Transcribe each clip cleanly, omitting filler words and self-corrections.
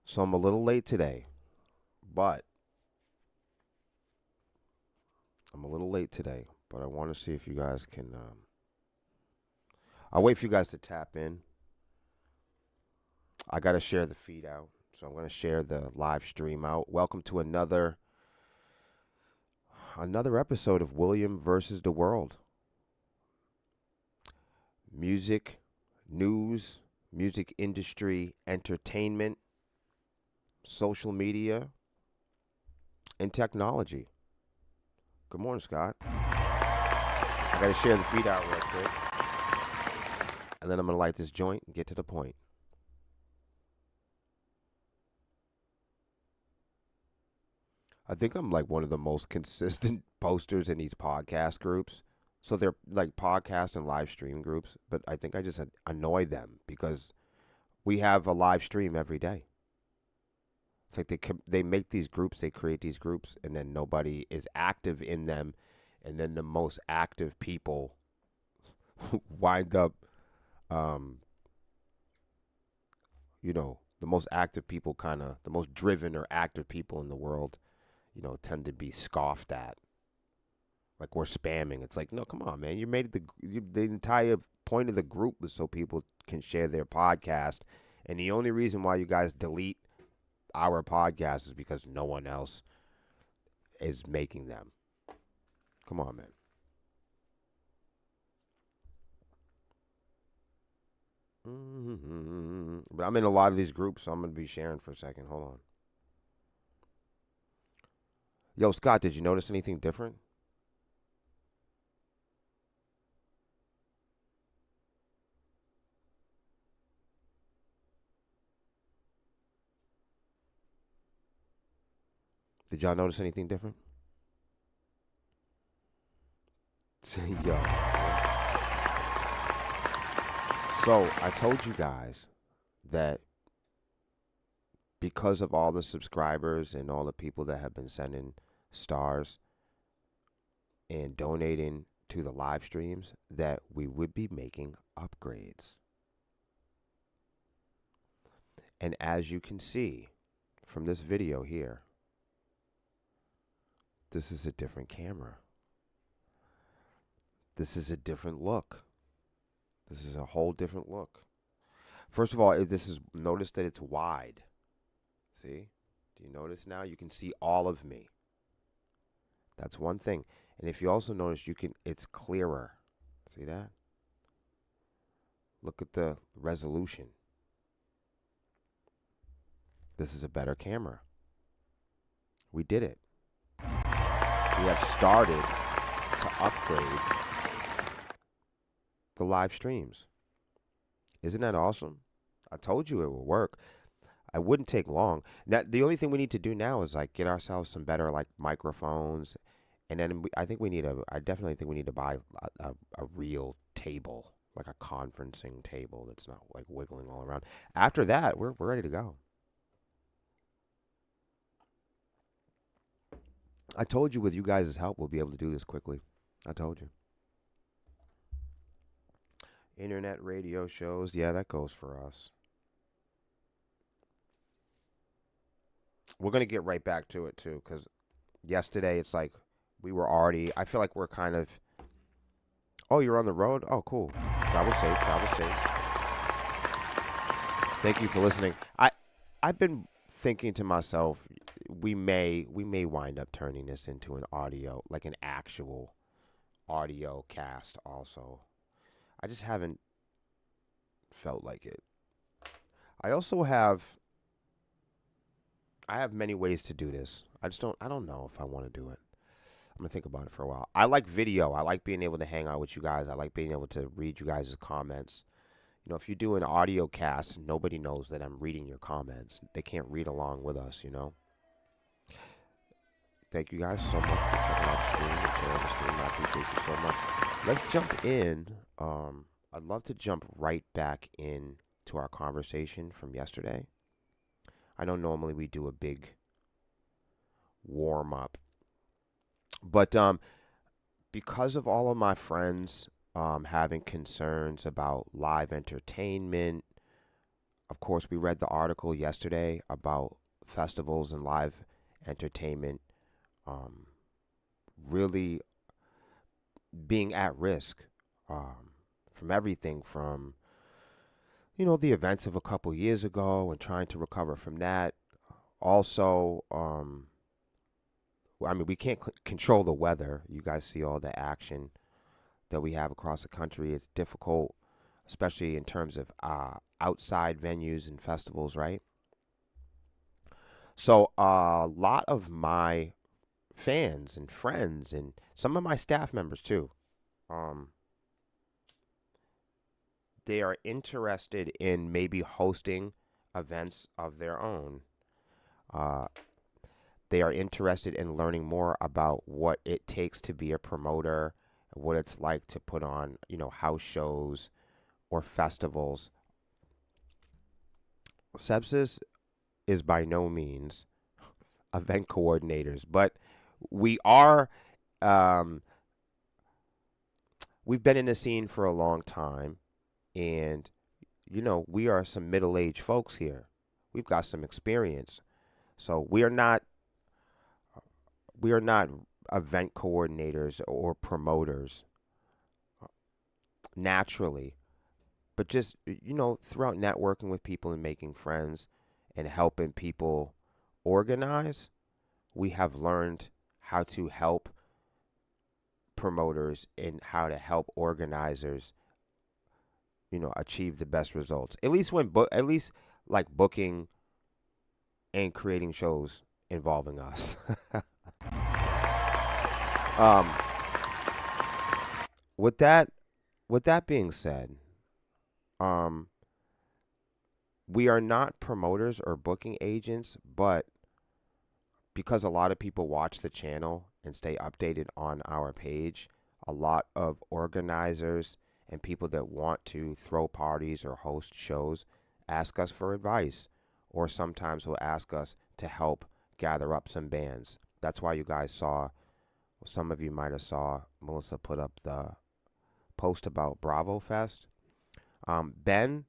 So I'm a little late today, but I want to see if you guys can. I'll wait for you guys to tap in. I got to share the feed out. So I'm going to share the live stream out. Welcome to another episode of William versus the World. Music, news, music industry, entertainment, social media, and technology. Good morning, Scott. I got to share the feed out real quick. And then I'm going to light this joint and get to the point. I think I'm like one of the most consistent posters in these podcast groups. So they're like podcast and live stream groups, but I think I just annoy them because we have a live stream every day. It's like they make these groups, they create these groups, and then nobody is active in them, and then the most active people wind up, um, the most active people the most driven or active people in the world, tend to be scoffed at. Like we're spamming. It's like, no, come on, man. The entire point of the group was so people can share their podcast, and the only reason why you guys delete our podcast is because no one else is making them. Come on, man. But I'm in a lot of these groups, so I'm gonna be sharing for a second. Hold on. Yo, Scott, did you notice anything different? Did y'all notice anything different? Yo. So I told you guys that because of all the subscribers and all the people that have been sending stars and donating to the live streams, that we would be making upgrades. And as you can see from this video here, this is a different camera. This is a different look. This is a whole different look. First of all, notice that it's wide. See? Do you notice now? You can see all of me. That's one thing. And if you also notice, it's clearer. See that? Look at the resolution. This is a better camera. We did it. We have started to upgrade the live streams. Isn't that awesome? I told you it will work. I wouldn't take long. Now, the only thing we need to do now is like get ourselves some better like microphones, and then I definitely think we need to buy a real table, like a conferencing table that's not like wiggling all around. After that, we're ready to go. I told you with you guys' help, we'll be able to do this quickly. I told you. Internet radio shows, yeah, that goes for us. We're going to get right back to it, too, because yesterday it's like I feel like we're kind of, oh, you're on the road? Oh, cool. Travel safe, travel safe. Thank you for listening. I've been thinking to myself, we may wind up turning this into an audio, like an actual audio cast also. I just haven't felt like it. I also have many ways to do this. I don't know if I want to do it. I'm gonna think about it for a while. I like video. I like being able to hang out with you guys. I like being able to read you guys' comments. If you do an audio cast, nobody knows that I'm reading your comments. They can't read along with us, Thank you guys so much for checking out the stream and sharing the stream. I appreciate you so much. Let's jump in. I'd love to jump right back in to our conversation from yesterday. I know normally we do a big warm up, but because of all of my friends having concerns about live entertainment, Of course, we read the article yesterday about festivals and live entertainment um, really being at risk um, from everything from, the events of a couple years ago and trying to recover from that. Also, I mean, we can't control the weather. You guys see all the action that we have across the country. It's difficult, especially in terms of outside venues and festivals, right? So a lot of my fans and friends and some of my staff members too, um, they are interested in maybe hosting events of their own. Uh, they are interested in learning more about what it takes to be a promoter, what it's like to put on, house shows or festivals. Sepsis is by no means event coordinators, but we are. Um, we've been in the scene for a long time, and we are some middle-aged folks here. We've got some experience, so we are not event coordinators or promoters naturally, but just throughout networking with people and making friends and helping people organize, we have learned how to help promoters and how to help organizers achieve the best results, at least at least like booking and creating shows involving us. um with that with that being said, um we are not promoters or booking agents, but because a lot of people watch the channel and stay updated on our page, a lot of organizers and people that want to throw parties or host shows ask us for advice, or sometimes will ask us to help gather up some bands. That's why you guys saw, some of you might have saw Melissa put up the post about Bravo Fest. Ben,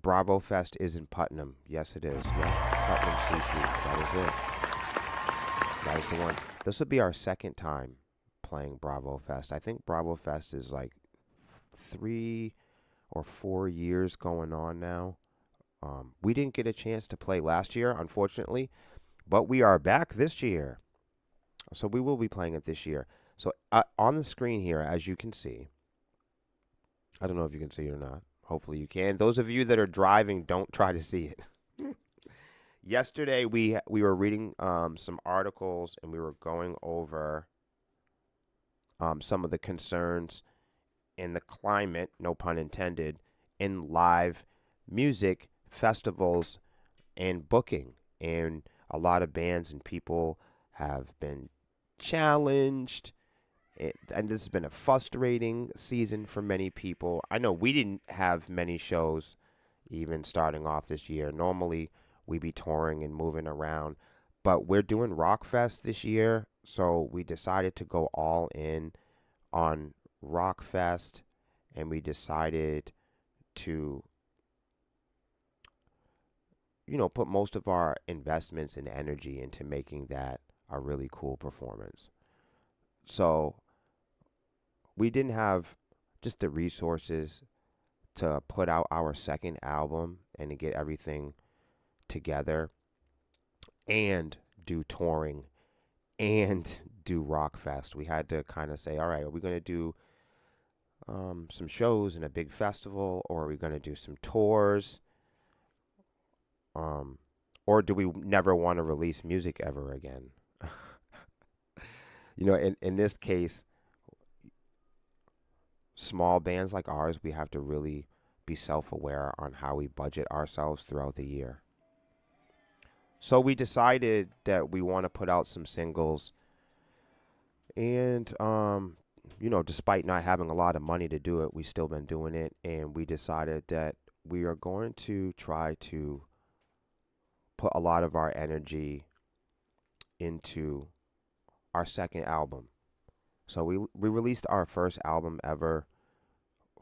Bravo Fest is in Putnam. Yes, it is. Yeah, Putnam, CC. That is it. That is the one. This will be our second time playing Bravo Fest. I think Bravo Fest is like 3 or 4 years going on now. We didn't get a chance to play last year, unfortunately, but we are back this year. So we will be playing it this year. So on the screen here, as you can see, I don't know if you can see it or not. Hopefully you can. Those of you that are driving, don't try to see it. Yesterday we were reading some articles and we were going over some of the concerns in the climate, no pun intended, in live music festivals and booking. And a lot of bands and people have been challenged. And this has been a frustrating season for many people. I know we didn't have many shows even starting off this year. Normally, we be touring and moving around, but we're doing Rockfest this year, so we decided to go all in on Rockfest, and we decided to put most of our investments and energy into making that a really cool performance. So we didn't have just the resources to put out our second album and to get everything together and do touring and do Rockfest. We had to kind of say, all right, are we going to do some shows in a big festival, or are we going to do some tours? Or do we never want to release music ever again? In this case, small bands like ours, we have to really be self-aware on how we budget ourselves throughout the year. So we decided that we want to put out some singles, and despite not having a lot of money to do it, we still been doing it, and we decided that we are going to try to put a lot of our energy into our second album. So we released our first album ever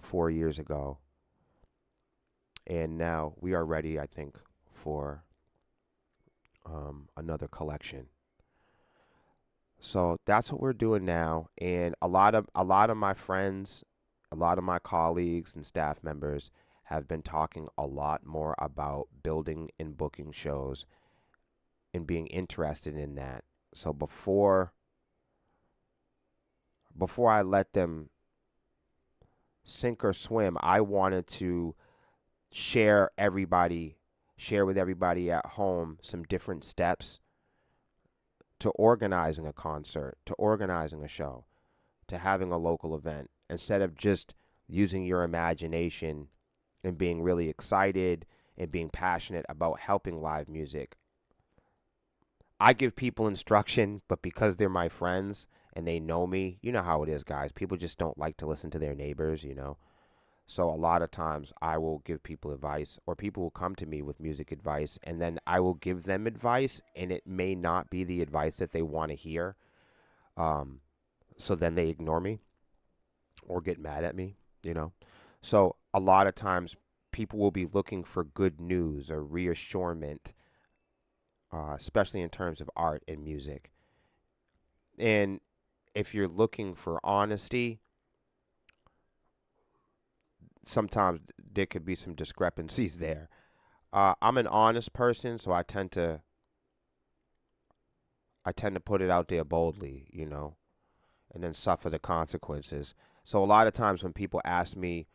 4 years ago, And now we are ready, I think, for another collection. So that's what we're doing now. And a lot of my friends, a lot of my colleagues and staff members have been talking a lot more about building and booking shows and being interested in that. So before I let them sink or swim, I wanted to share everybody share with everybody at home some different steps to organizing a concert, to organizing a show, to having a local event, instead of just using your imagination and being really excited and being passionate about helping live music. I give people instruction, but because they're my friends and they know me, you know how it is, guys. People just don't like to listen to their neighbors. So a lot of times I will give people advice, or people will come to me with music advice, and then I will give them advice, and it may not be the advice that they want to hear. Um, so then they ignore me or get mad at me. So a lot of times people will be looking for good news or reassurance, especially in terms of art and music. And if you're looking for honesty, sometimes there could be some discrepancies there. I'm an honest person, so I tend to put it out there boldly, and then suffer the consequences. So a lot of times when people ask me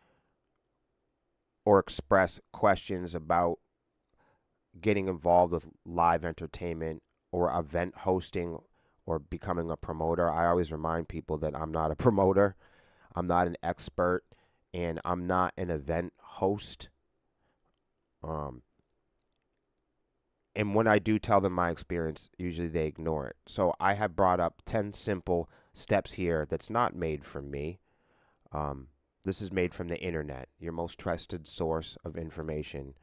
or express questions about getting involved with live entertainment or event hosting or becoming a promoter, I always remind people that I'm not a promoter, I'm not an expert, and I'm not an event host. Um, and when I do tell them my experience, usually they ignore it. So I have brought up 10 simple steps here that's not made from me. Um, this is made from the internet, your most trusted source of information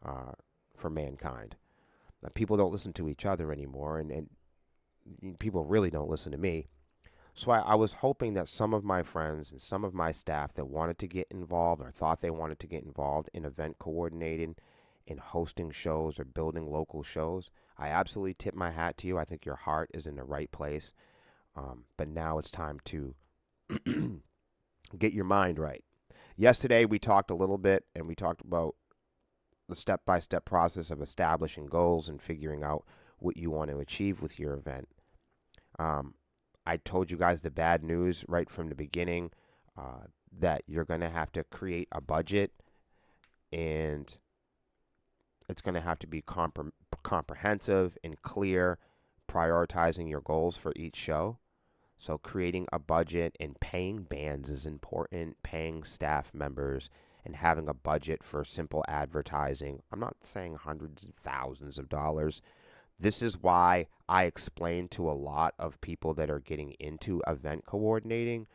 uh, for mankind. Now, people don't listen to each other anymore, and people really don't listen to me. So I was hoping that some of my friends and some of my staff that wanted to get involved or thought they wanted to get involved in event coordinating, in hosting shows or building local shows, I absolutely tip my hat to you. I think your heart is in the right place. But now it's time to get your mind right. Yesterday, we talked a little bit and we talked about the step by step process of establishing goals and figuring out what you want to achieve with your event. Um, I told you guys the bad news right from the beginning, that you're going to have to create a budget, and it's going to have to be comprehensive and clear, prioritizing your goals for each show. So, creating a budget and paying bands is important, paying staff members, and having a budget for simple advertising. I'm not saying hundreds of thousands of dollars. This is why I explain to a lot of people that are getting into event coordinating.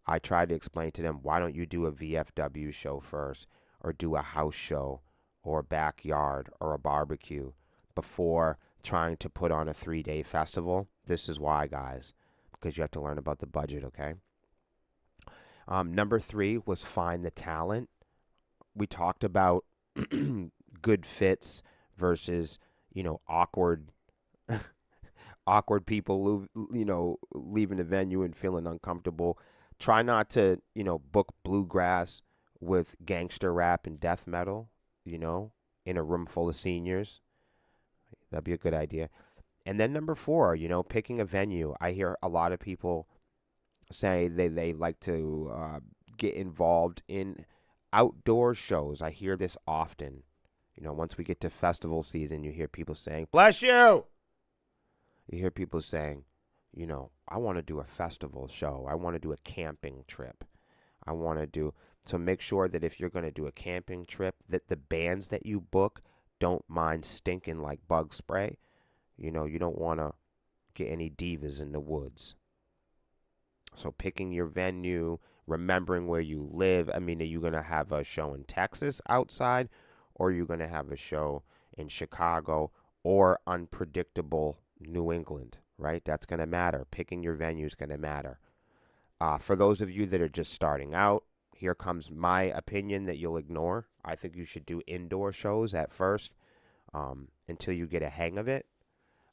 I try to explain to them, why don't you do a VFW show first, or do a house show, or a backyard, or a barbecue before trying to put on a 3-day festival? This is why, guys, because you have to learn about the budget, okay? Number 3 was find the talent. We talked about good fits versus, awkward awkward people, leaving the venue and feeling uncomfortable. Try not to, book bluegrass with gangster rap and death metal, you know, in a room full of seniors. That'd be a good idea. And then number 4, picking a venue. I hear a lot of people say they like to get involved in outdoor shows. I hear this often. Once we get to festival season, you hear people saying, "Bless you." You hear people saying, I want to do a festival show. I want to do a camping trip. I want to do. So make sure that if you're going to do a camping trip, that the bands that you book don't mind stinking like bug spray. You don't want to get any divas in the woods. So picking your venue, remembering where you live. I mean, are you going to have a show in Texas outside, or are you going to have a show in Chicago or unpredictable New England, right? That's going to matter. Picking your venue is going to matter. For those of you that are just starting out, here comes my opinion that you'll ignore. I think you should do indoor shows at first, until you get a hang of it.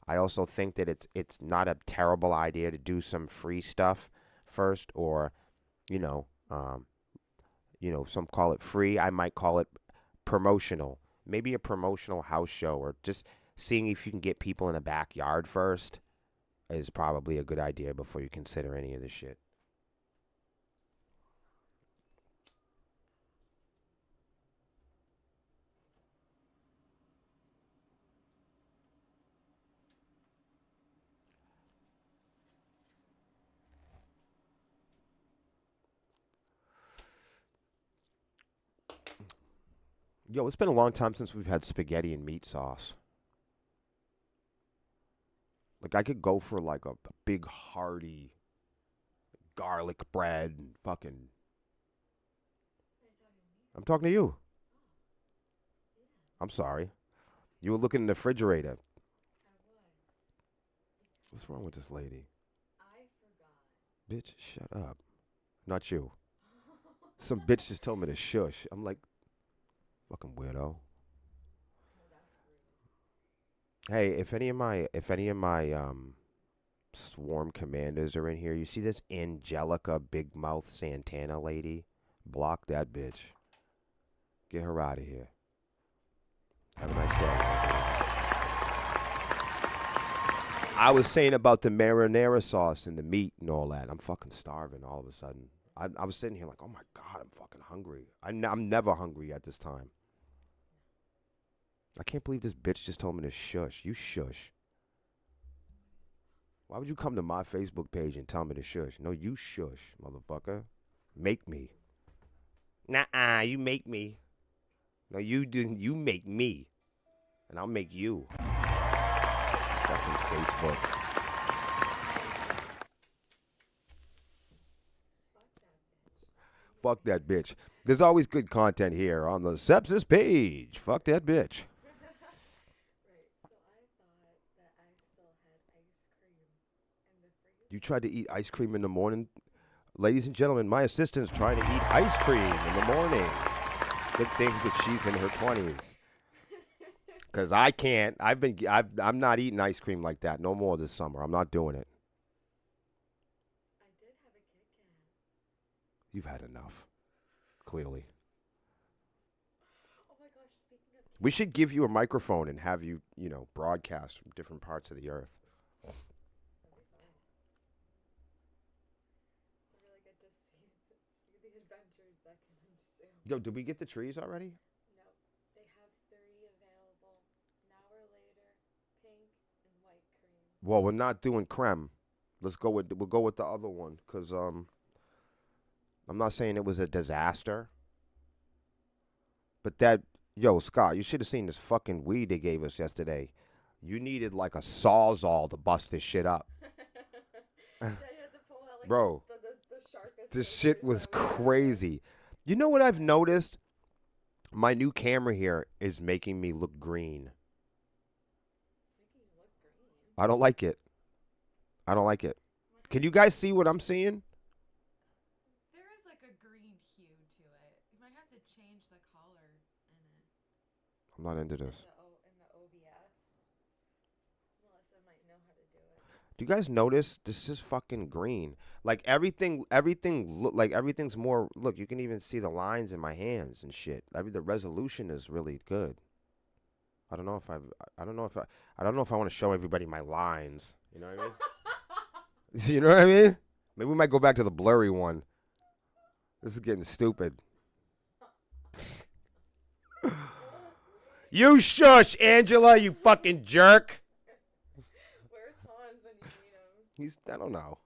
I also think that it's not a terrible idea to do some free stuff first, or you know, some call it free. I might call it promotional. Maybe a promotional house show, or just seeing if you can get people in the backyard first is probably a good idea before you consider any of this shit. Yo, it's been a long time since we've had spaghetti and meat sauce. Like I could go for like a big hearty garlic bread and fucking. I'm talking to you. I'm sorry. You were looking in the refrigerator. What's wrong with this lady? Bitch, shut up. Not you. Some bitch just told me to shush. I'm like, fucking weirdo. Hey, if any of my swarm commanders are in here, you see this Angelica Big Mouth Santana lady? Block that bitch. Get her out of here. Have a nice day. I was saying about the marinara sauce and the meat and all that. I'm fucking starving all of a sudden. I was sitting here like, oh my God, I'm fucking hungry. I'm never hungry at this time. I can't believe this bitch just told me to shush. You shush. Why would you come to my Facebook page and tell me to shush? No, you shush, motherfucker. Make me. Nah, you make me. No, you didn't. You make me. And I'll make you. Fucking Facebook. Fuck that bitch. There's always good content here on the Sepsis page. Fuck that bitch. You tried to eat ice cream in the morning? Ladies and gentlemen, my assistant's trying to eat ice cream in the morning. Good thing that she's in her 20s. Because I can't. I'm not eating ice cream like that no more this summer. I'm not doing it. You've had enough. Clearly. We should give you a microphone and have you, broadcast from different parts of the earth. Yo, did we get the trees already? Well, we're not doing creme. We'll go with the other one, cause I'm not saying it was a disaster, but Scott, you should have seen this fucking weed they gave us yesterday. You needed like a sawzall to bust this shit up. Yeah, you had to pull out, like, bro, the sharpest. This shit was crazy. You know what I've noticed? My new camera here is making me look green. I don't like it. I don't like it. Can you guys see what I'm seeing? There is like a green hue to it. You might have to change the color in it. I'm not into this. In the OBS. Melissa might know how to do it. Do you guys notice this is fucking green? Like everything's more. Look, you can even see the lines in my hands and shit. The resolution is really good. I don't know if I don't know if I want to show everybody my lines. You know what I mean? You know what I mean? Maybe we might go back to the blurry one. This is getting stupid. You shush, Angela, you fucking jerk. Where's Hans when you need him? I don't know.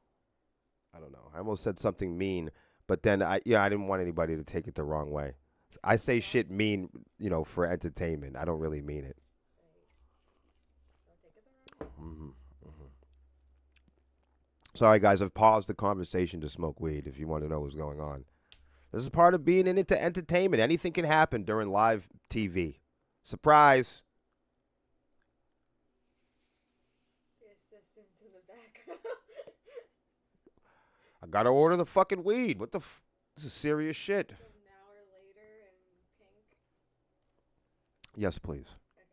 I almost said something mean, but then I didn't want anybody to take it the wrong way. I say shit mean, for entertainment. I don't really mean it. Mm-hmm. Sorry, guys. I've paused the conversation to smoke weed if you want to know what's going on. This is part of being into entertainment. Anything can happen during live TV. Surprise. The assistant's in the back. I got to order the fucking weed. What the This is serious shit. An hour later in pink. Yes, please. Okay.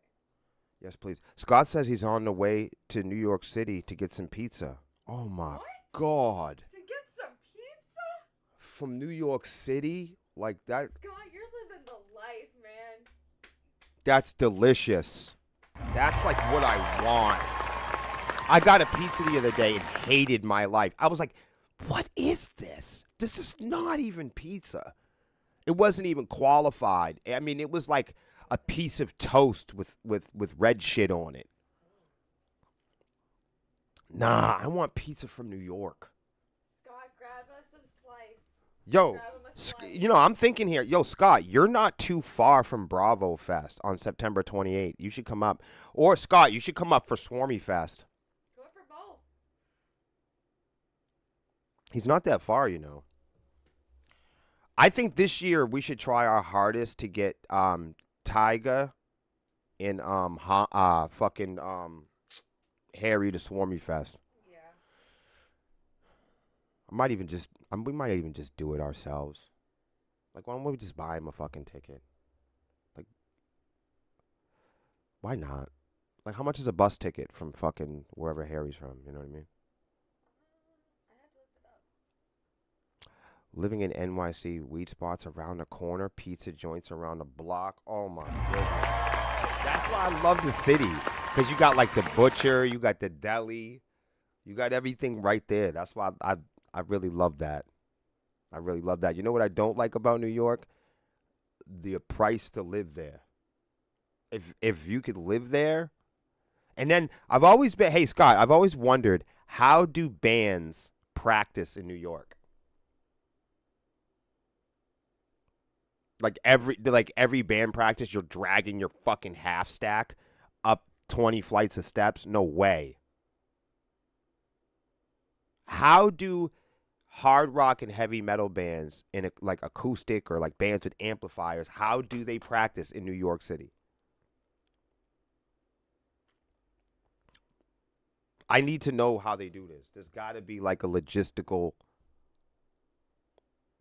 Yes, please. Scott says he's on the way to New York City to get some pizza. Oh my What? God. To get some pizza? From New York City? Like that? Scott, you're living the life, man. That's delicious. That's like what I want. I got a pizza the other day and hated my life. I was like, what is this? This is not even pizza. It wasn't even qualified. I mean, it was like a piece of toast with red shit on it. Nah, I want pizza from New York. Scott, grab us a slice. Yo, Grab him a slice. you know, I'm thinking here. Yo, Scott, you're not too far from Bravo Fest on September 28th. You should come up. Or, Scott, you should come up for Swarmy Fest. Go for both. He's not that far, you know. I think this year we should try our hardest to get Tyga and fucking Harry to Swarmy Fest. Yeah. We might even just do it ourselves. Like, why don't we just buy him a fucking ticket? Like, why not? Like, how much is a bus ticket from fucking wherever Harry's from? You know what I mean? I have to look it up. Living in NYC, weed spots around the corner, pizza joints around the block. Oh my goodness. That's why I love the city. Because you got like the butcher, you got the deli, you got everything right there. That's why I really love that. I really love that. You know what I don't like about New York? The price to live there. If you could live there. And then I've always been, hey Scott, I've always wondered, how do bands practice in New York? Like every band practice, you're dragging your fucking half stack up 20 flights of steps? No way. How do hard rock and heavy metal bands in like acoustic or like bands with amplifiers, how do they practice in New York City? I need to know how they do this. There's got to be like a logistical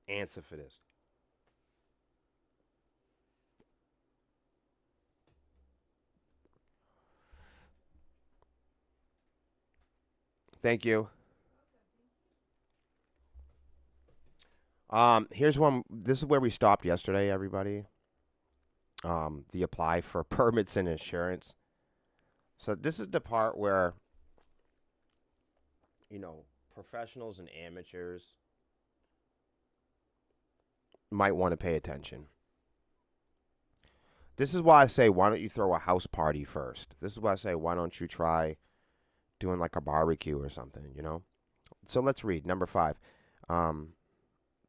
answer for this. Thank you. Here's one. This is where we stopped yesterday, everybody. The apply for permits and insurance. So this is the part where, you know, professionals and amateurs might want to pay attention. This is why I say, why don't you throw a house party first? This is why I say, why don't you try doing like a barbecue or something, you know? So let's read. Number 5.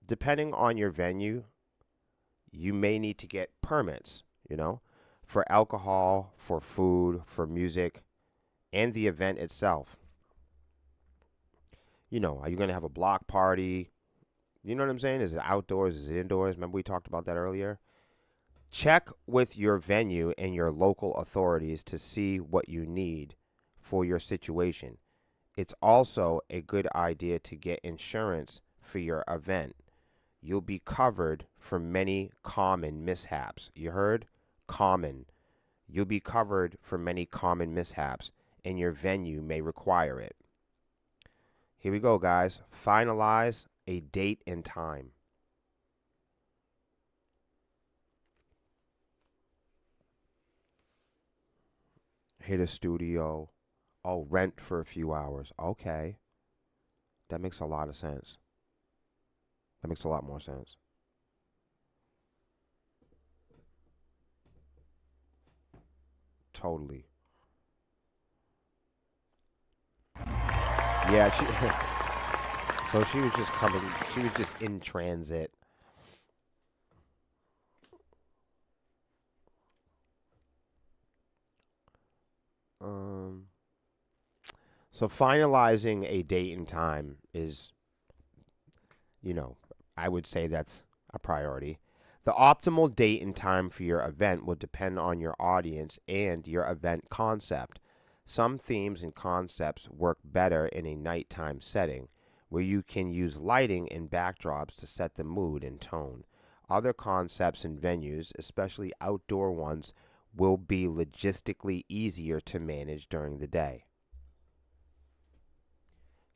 Depending on your venue, you may need to get permits, you know, for alcohol, for food, for music, and the event itself. You know, are you going to have a block party? You know what I'm saying? Is it outdoors? Is it indoors? Remember we talked about that earlier? Check with your venue and your local authorities to see what you need for your situation. It's also a good idea to get insurance for your event. You'll be covered for many common mishaps. You heard? Common. You'll be covered for many common mishaps, and your venue may require it. Here we go, guys. Finalize a date and time. Hit a studio. Oh, rent for a few hours. Okay. That makes a lot of sense. That makes a lot more sense. Totally. Yeah, so she was just coming, she was just in transit. So finalizing a date and time is, you know, I would say that's a priority. The optimal date and time for your event will depend on your audience and your event concept. Some themes and concepts work better in a nighttime setting, where you can use lighting and backdrops to set the mood and tone. Other concepts and venues, especially outdoor ones, will be logistically easier to manage during the day.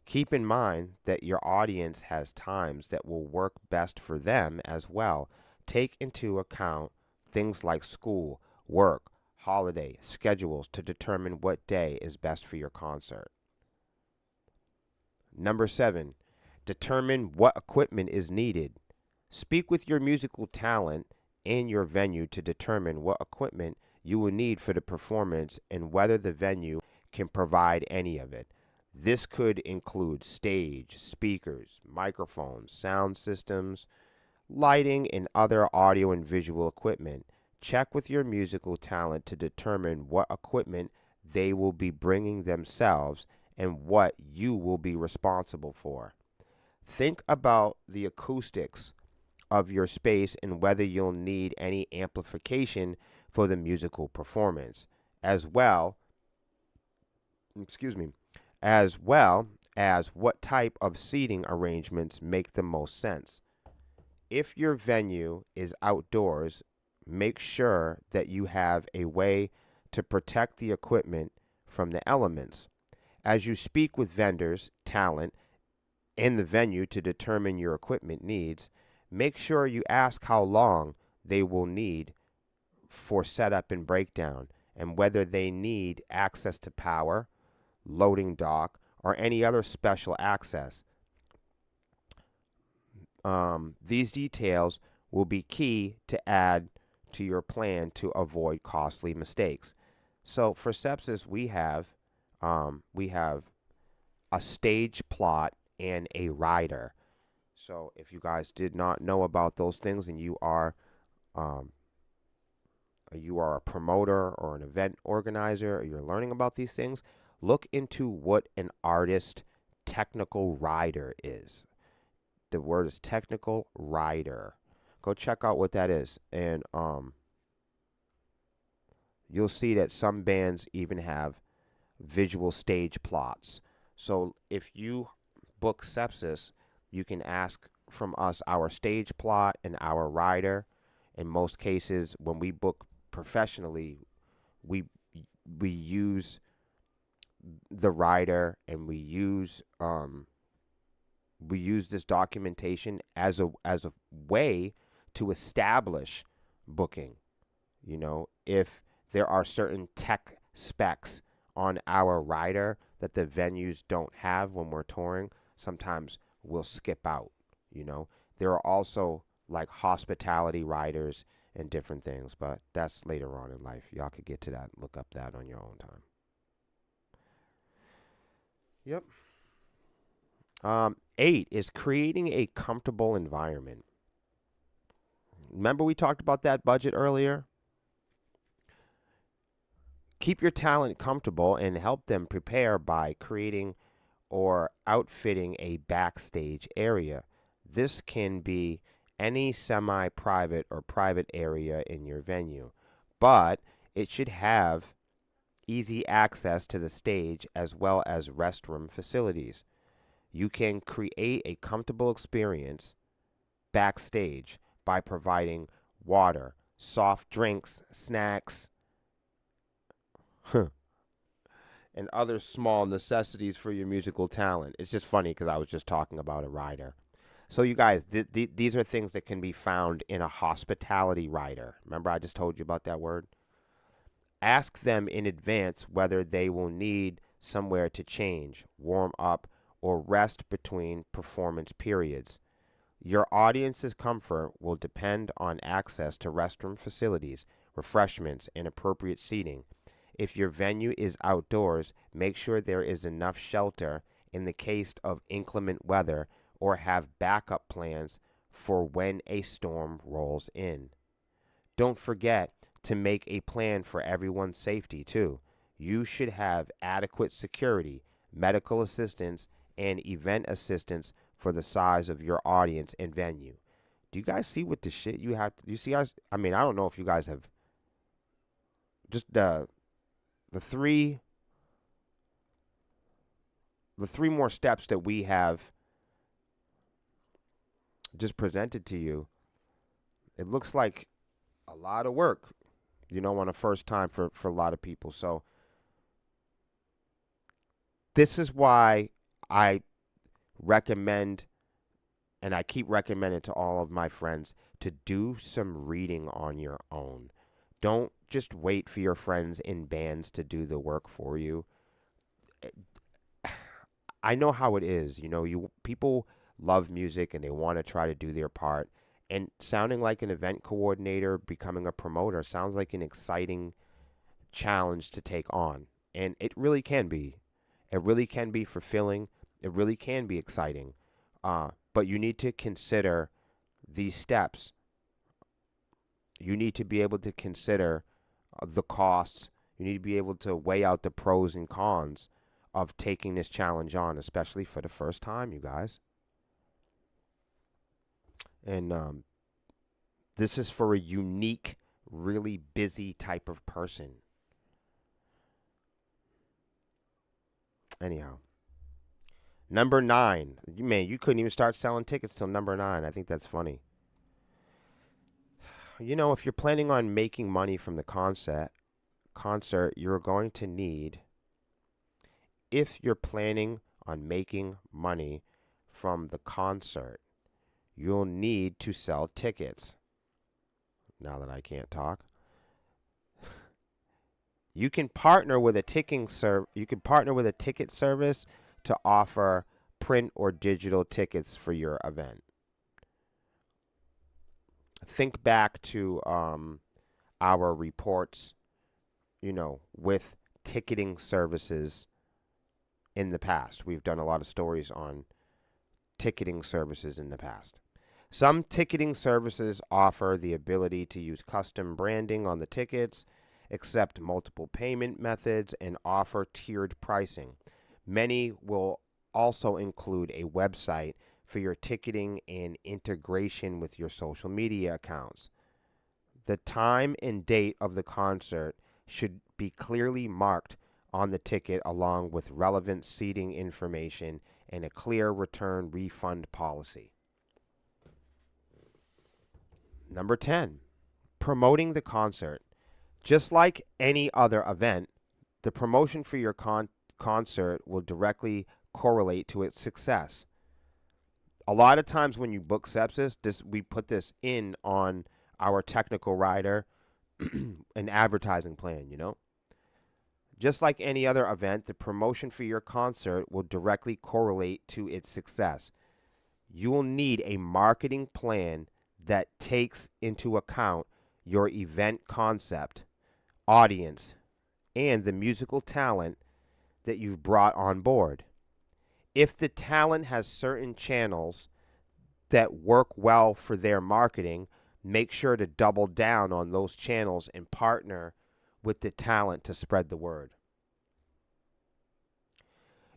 Keep in mind that your audience has times that will work best for them as well. Take into account things like school, work, holiday, schedules to determine what day is best for your concert. Number 7, determine what equipment is needed. Speak with your musical talent and your venue to determine what equipment you will need for the performance and whether the venue can provide any of it. This could include stage, speakers, microphones, sound systems, lighting, and other audio and visual equipment. Check with your musical talent to determine what equipment they will be bringing themselves and what you will be responsible for. Think about the acoustics of your space and whether you'll need any amplification for the musical performance, as well, excuse me, as well as what type of seating arrangements make the most sense. If your venue is outdoors, make sure that you have a way to protect the equipment from the elements. As you speak with vendors, talent, in the venue to determine your equipment needs, make sure you ask how long they will need for setup and breakdown and whether they need access to power, loading dock, or any other special access. These details will be key to add to your plan to avoid costly mistakes. So for sepsis, we have a stage plot and a rider. So if you guys did not know about those things and um, you are a promoter or an event organizer or you're learning about these things, look into what an artist technical rider is. The word is technical rider. Go check out what that is, and you'll see that some bands even have visual stage plots. So if you book sepsis, you can ask from us our stage plot and our rider. In most cases, when we book professionally, we we use the rider and we use this documentation as a way to establish booking. You know, if there are certain tech specs on our rider that the venues don't have when we're touring, sometimes we'll skip out. You know, there are also like hospitality riders and different things, but that's later on in life. Y'all could get to that, look up that on your own time. Yep. 8 is creating a comfortable environment. Remember we talked about that budget earlier? Keep your talent comfortable and help them prepare by creating or outfitting a backstage area. This can be any semi private or private area in your venue, but it should have easy access to the stage as well as restroom facilities. You can create a comfortable experience backstage by providing water, soft drinks, snacks, and other small necessities for your musical talent. It's just funny because I was just talking about a rider. So, you guys, these are things that can be found in a hospitality rider. Remember, I just told you about that word? Ask them in advance whether they will need somewhere to change, warm up, or rest between performance periods. Your audience's comfort will depend on access to restroom facilities, refreshments, and appropriate seating. If your venue is outdoors, make sure there is enough shelter in the case of inclement weather or have backup plans for when a storm rolls in. Don't forget to make a plan for everyone's safety, too. You should have adequate security, medical assistance, and event assistance for the size of your audience and venue. Do you guys see what the shit you have? Do you see guys? I mean, I don't know if you guys have just the three the three more steps that we have just presented to you, it looks like a lot of work, on a first time for a lot of people. So this is why I recommend, and I keep recommending to all of my friends, to do some reading on your own. Don't just wait for your friends in bands to do the work for you. I know how it is. You people love music and they want to try to do their part. And sounding like an event coordinator, becoming a promoter sounds like an exciting challenge to take on. And it really can be. It really can be fulfilling. It really can be exciting. But you need to consider these steps. You need to be able to consider the costs. You need to be able to weigh out the pros and cons of taking this challenge on, especially for the first time, you guys. And this is for a unique, really busy type of person. Anyhow, number 9. Man, you couldn't even start selling tickets till number 9. I think that's funny. If you're planning on making money from the concert, you're going to need, if you're planning on making money from the concert, you'll need to sell tickets. Now that I can't talk. You can partner with a ticket service to offer print or digital tickets for your event. Think back to our reports, with ticketing services in the past. We've done a lot of stories on ticketing services in the past. Some ticketing services offer the ability to use custom branding on the tickets, accept multiple payment methods, and offer tiered pricing. Many will also include a website for your ticketing and integration with your social media accounts. The time and date of the concert should be clearly marked on the ticket along with relevant seating information and a clear return refund policy. Number 10, promoting the concert. Just like any other event, the promotion for your concert will directly correlate to its success. A lot of times when you book Sepsis, we put this in on our technical rider, an advertising plan, Just like any other event, the promotion for your concert will directly correlate to its success. You will need a marketing plan that takes into account your event concept, audience, and the musical talent that you've brought on board. If the talent has certain channels that work well for their marketing, make sure to double down on those channels and partner with the talent to spread the word.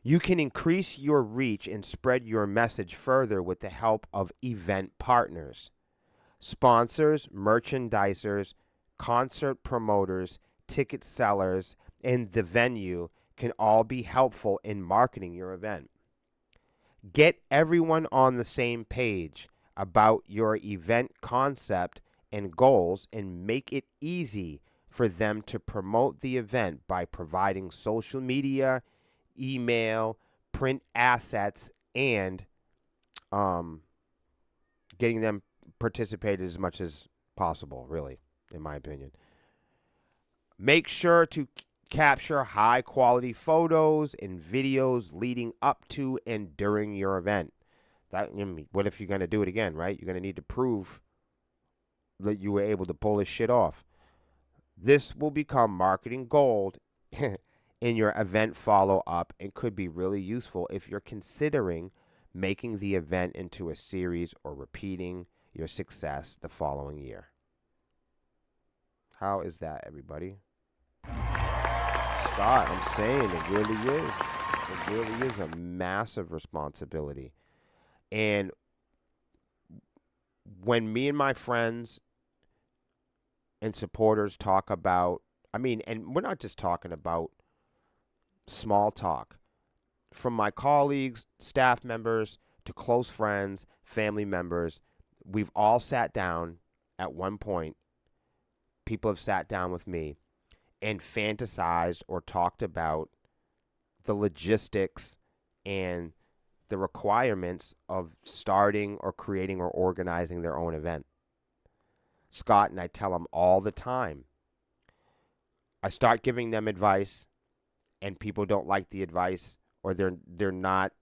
You can increase your reach and spread your message further with the help of event partners. Sponsors, merchandisers, concert promoters, ticket sellers, and the venue can all be helpful in marketing your event. Get everyone on the same page about your event concept and goals and make it easy for them to promote the event by providing social media, email, print assets, and getting them participated as much as possible, really, in my opinion. Make sure to capture high quality photos and videos leading up to and during your event. What if you're going to do it again, right? You're going to need to prove that you were able to pull this shit off. This will become marketing gold in your event follow-up and could be really useful if you're considering making the event into a series or repeating your success the following year. How is that, everybody? Scott, I'm saying it really is. It really is a massive responsibility. And when me and my friends and supporters talk about, and we're not just talking about small talk. From my colleagues, staff members, to close friends, family members, we've all sat down at one point. People have sat down with me and fantasized or talked about the logistics and the requirements of starting or creating or organizing their own event. Scott and I tell them all the time. I start giving them advice and people don't like the advice, or they're not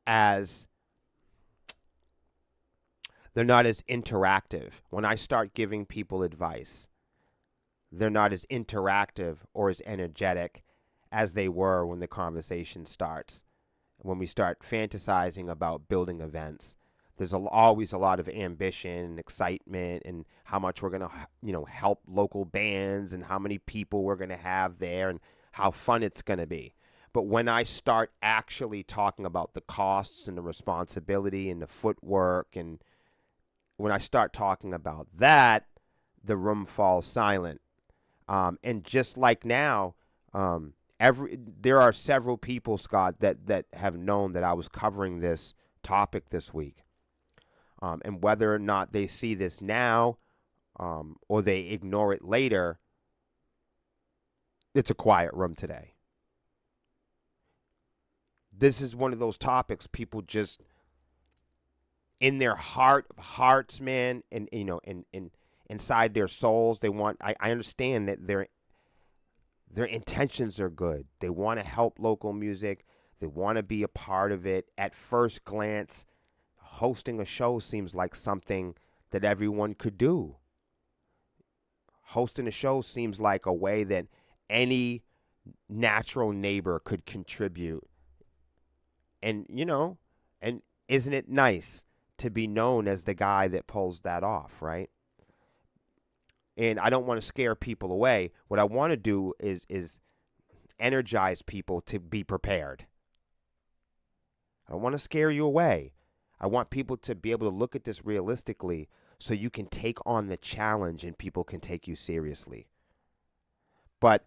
as interactive. When I start giving people advice, they're not as interactive or as energetic as they were when the conversation starts. When we start fantasizing about building events, there's always a lot of ambition and excitement and how much we're going to, help local bands and how many people we're going to have there and how fun it's going to be. But when I start actually talking about the costs and the responsibility and the footwork, and when I start talking about that, the room falls silent. And just like now, there are several people, Scott, that have known that I was covering this topic this week. And whether or not they see this now or they ignore it later, it's a quiet room today. This is one of those topics people just, in their hearts, man, and inside their souls, they want. I understand that their intentions are good. They want to help local music. They want to be a part of it. At first glance, hosting a show seems like something that everyone could do. Hosting a show seems like a way that any natural neighbor could contribute. And, and isn't it nice to be known as the guy that pulls that off, right? And I don't want to scare people away. What I want to do is energize people to be prepared. I don't want to scare you away. I want people to be able to look at this realistically so you can take on the challenge and people can take you seriously. But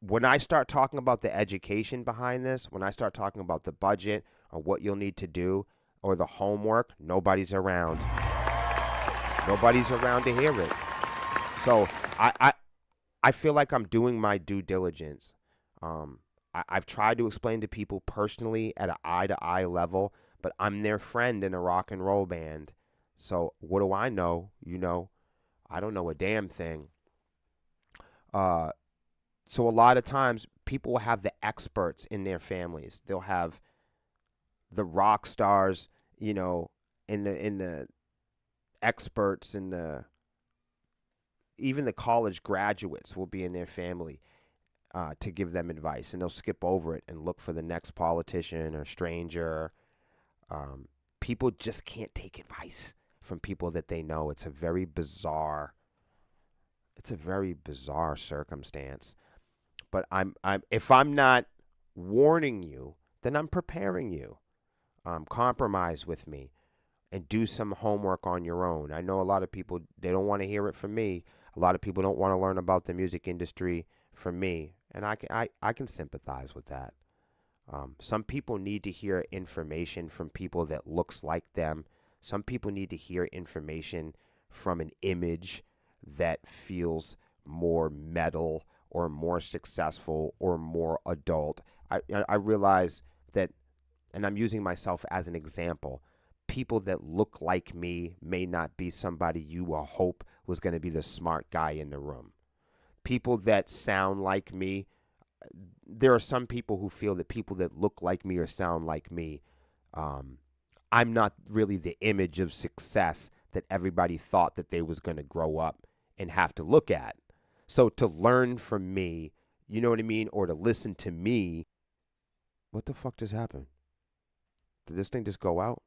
when I start talking about the education behind this, when I start talking about the budget or what you'll need to do or the homework, nobody's around. Nobody's around to hear it. So I feel like I'm doing my due diligence. I've tried to explain to people personally at an eye-to-eye level, but I'm their friend in a rock and roll band. So what do I know? I don't know a damn thing. So a lot of times people will have the experts in their families. They'll have the rock stars, in the experts and even the college graduates will be in their family to give them advice, and they'll skip over it and look for the next politician or stranger. People just can't take advice from people that they know. It's a very bizarre circumstance. But if I'm not warning you, then I'm preparing you. Compromise with me and do some homework on your own. I know a lot of people, they don't want to hear it from me. A lot of people don't want to learn about the music industry from me, and I can sympathize with that. Some people need to hear information from people that looks like them. Some people need to hear information from an image that feels more metal or more successful or more adult. I realize that, and I'm using myself as an example, people that look like me may not be somebody you will hope was going to be the smart guy in the room. People that sound like me, there are some people who feel that people that look like me or sound like me, I'm not really the image of success that everybody thought that they was going to grow up and have to look at. So to learn from me, you know what I mean, or to listen to me, what the fuck just happened? Did this thing just go out?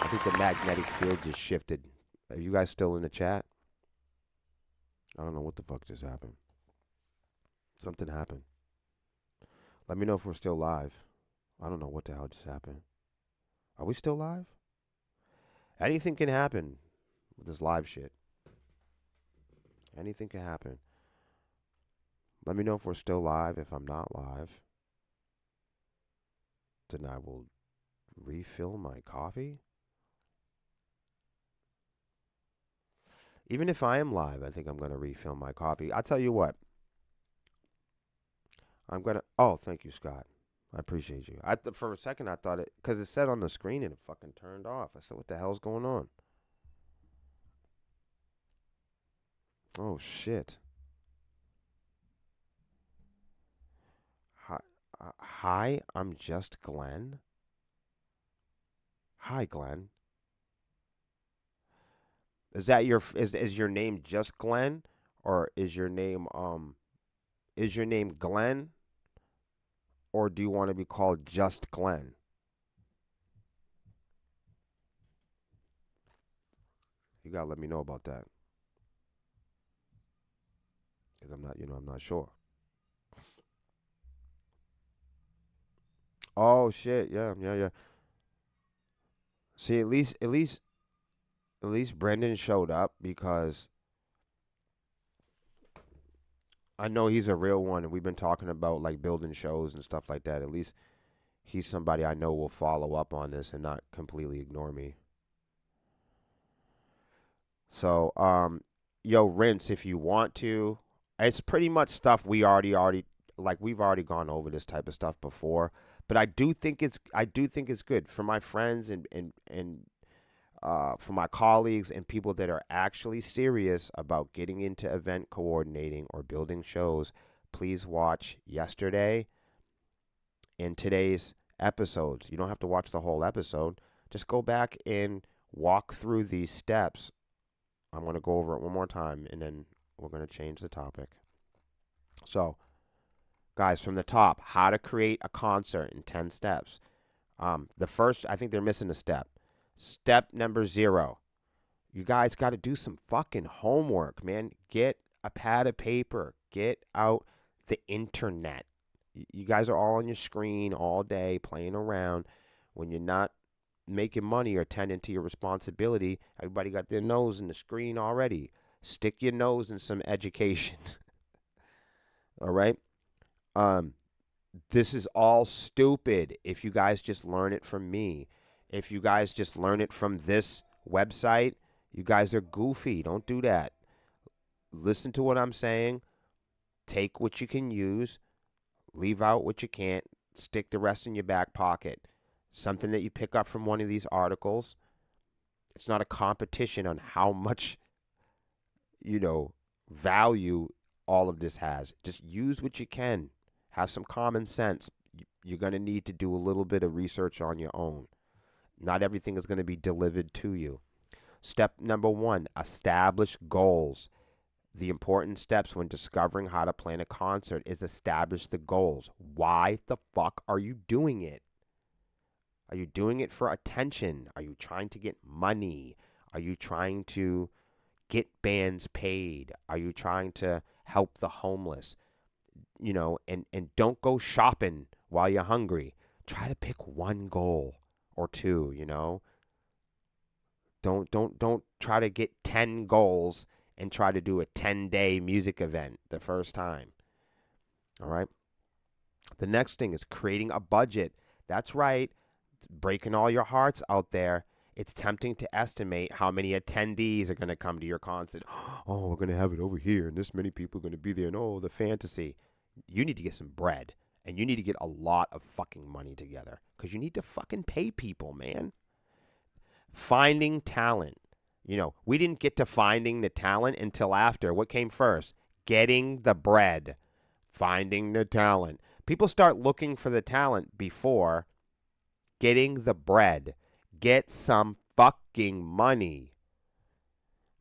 I think the magnetic field just shifted. Are you guys still in the chat? I don't know what the fuck just happened. Something happened. Let me know if we're still live. I don't know what the hell just happened. Are we still live? Anything can happen with this live shit. Anything can happen. Let me know if we're still live, if I'm not live. then I will refill my coffee. Even if I am live, I think I'm going to refill my coffee. I'll tell you what. I'm going to. Oh, thank you, Scott. I appreciate you. For a second, I thought it. Because it said on the screen and it fucking turned off. I said, what the hell's going on? Oh, shit. Hi, hi, I'm just Glenn. Hi, Glenn. Is that is your name just Glenn, or is your name Glenn, or do you want to be called just Glenn? You gotta let me know about that, because I'm not sure. Oh shit, yeah, yeah, yeah. See, at least Brendan showed up because I know he's a real one, and we've been talking about like building shows and stuff like that. At least he's somebody I know will follow up on this and not completely ignore me. So, yo, Rinse, if you want to, it's pretty much stuff we already like we've already gone over this type of stuff before. But I do think it's good for my friends and for my colleagues and people that are actually serious about getting into event coordinating or building shows. Please watch yesterday and today's episodes. You don't have to watch the whole episode. Just go back and walk through these steps. I'm going to go over it one more time and then we're going to change the topic. So, guys, from the top, how to create a concert in 10 steps. The first, I think they're missing a step. Step number 0. You guys got to do some fucking homework, man. Get a pad of paper. Get out the internet. You guys are all on your screen all day playing around. When you're not making money or tending to your responsibility, everybody got their nose in the screen already. Stick your nose in some education. All right? This is all stupid if you guys just learn it from me. If you guys just learn it from this website, you guys are goofy. Don't do that. Listen to what I'm saying. Take what you can use. Leave out what you can't. Stick the rest in your back pocket. Something that you pick up from one of these articles. It's not a competition on how much, value all of this has. Just use what you can. Have some common sense. You're going to need to do a little bit of research on your own. Not everything is going to be delivered to you. Step number 1, establish goals. The important steps when discovering how to plan a concert is establish the goals. Why the fuck are you doing it? Are you doing it for attention? Are you trying to get money? Are you trying to get bands paid? Are you trying to help the homeless? And don't go shopping while you're hungry. Try to pick one goal or two, Don't try to get 10 goals and try to do a 10-day music event the first time. All right? The next thing is creating a budget. That's right. Breaking all your hearts out there. It's tempting to estimate how many attendees are going to come to your concert. Oh, we're going to have it over here, and this many people are going to be there. And oh, the fantasy. You need to get some bread, and you need to get a lot of fucking money together because you need to fucking pay people, man. Finding talent. We didn't get to finding the talent until after. What came first? Getting the bread. Finding the talent. People start looking for the talent before getting the bread. Get some fucking money.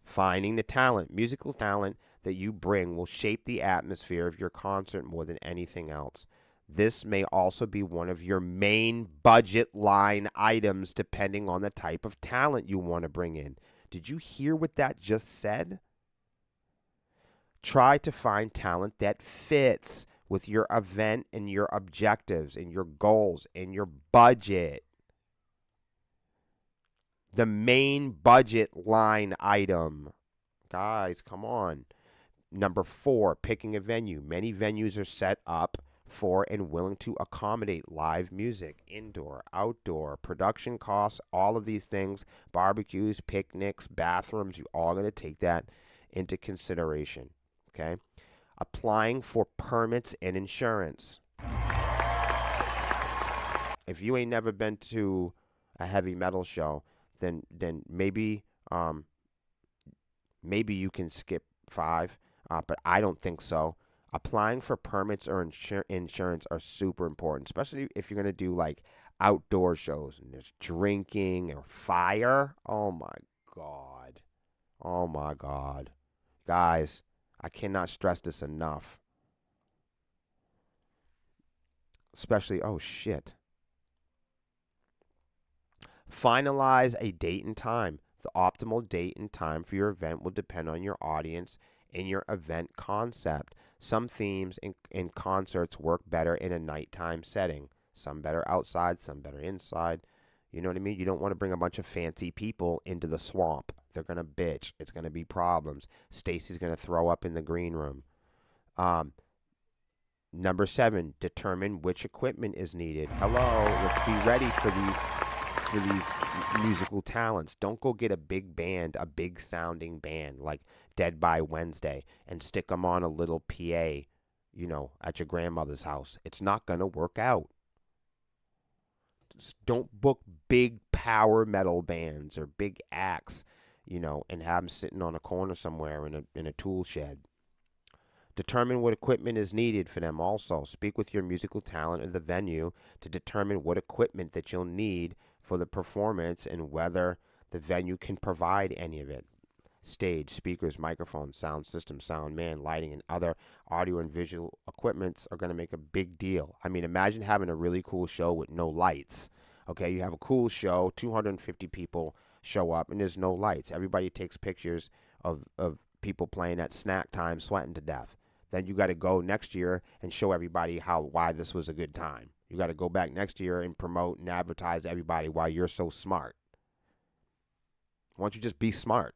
Finding the talent. Musical talent that you bring will shape the atmosphere of your concert more than anything else. This may also be one of your main budget line items depending on the type of talent you want to bring in. Did you hear what that just said? Try to find talent that fits with your event and your objectives and your goals and your budget. The main budget line item. Guys, come on. Number 4, picking a venue. Many venues are set up for and willing to accommodate live music, indoor, outdoor, production costs, all of these things, barbecues, picnics, bathrooms, you're all going to take that into consideration. Okay? Applying for permits and insurance. If you ain't never been to a heavy metal show, then maybe you can skip 5, but I don't think so. Applying for permits or insurance are super important, especially if you're going to do like outdoor shows and there's drinking or fire. Oh my God. Oh my God. Guys, I cannot stress this enough. Especially, oh shit. Finalize a date and time. The optimal date and time for your event will depend on your audience and your event concept. Some themes in concerts work better in a nighttime setting. Some better outside, some better inside. You know what I mean? You don't want to bring a bunch of fancy people into the swamp. They're going to bitch. It's going to be problems. Stacy's going to throw up in the green room. Number 7, determine which equipment is needed. Hello, let's be ready for these musical talents. Don't go get a big band, a big sounding band like Dead by Wednesday and stick them on a little PA, at your grandmother's house. It's not going to work out. Just don't book big power metal bands or big acts, and have them sitting on a corner somewhere in a tool shed. Determine what equipment is needed for them also. Speak with your musical talent at the venue to determine what equipment that you'll need for the performance and whether the venue can provide any of it. Stage, speakers, microphones, sound system, sound man, lighting, and other audio and visual equipments are going to make a big deal. I mean, imagine having a really cool show with no lights. Okay, you have a cool show, 250 people show up, and there's no lights. Everybody takes pictures of people playing at snack time, sweating to death. Then you got to go next year and show everybody why this was a good time. You got to go back next year and promote and advertise to everybody why you're so smart. Why don't you just be smart?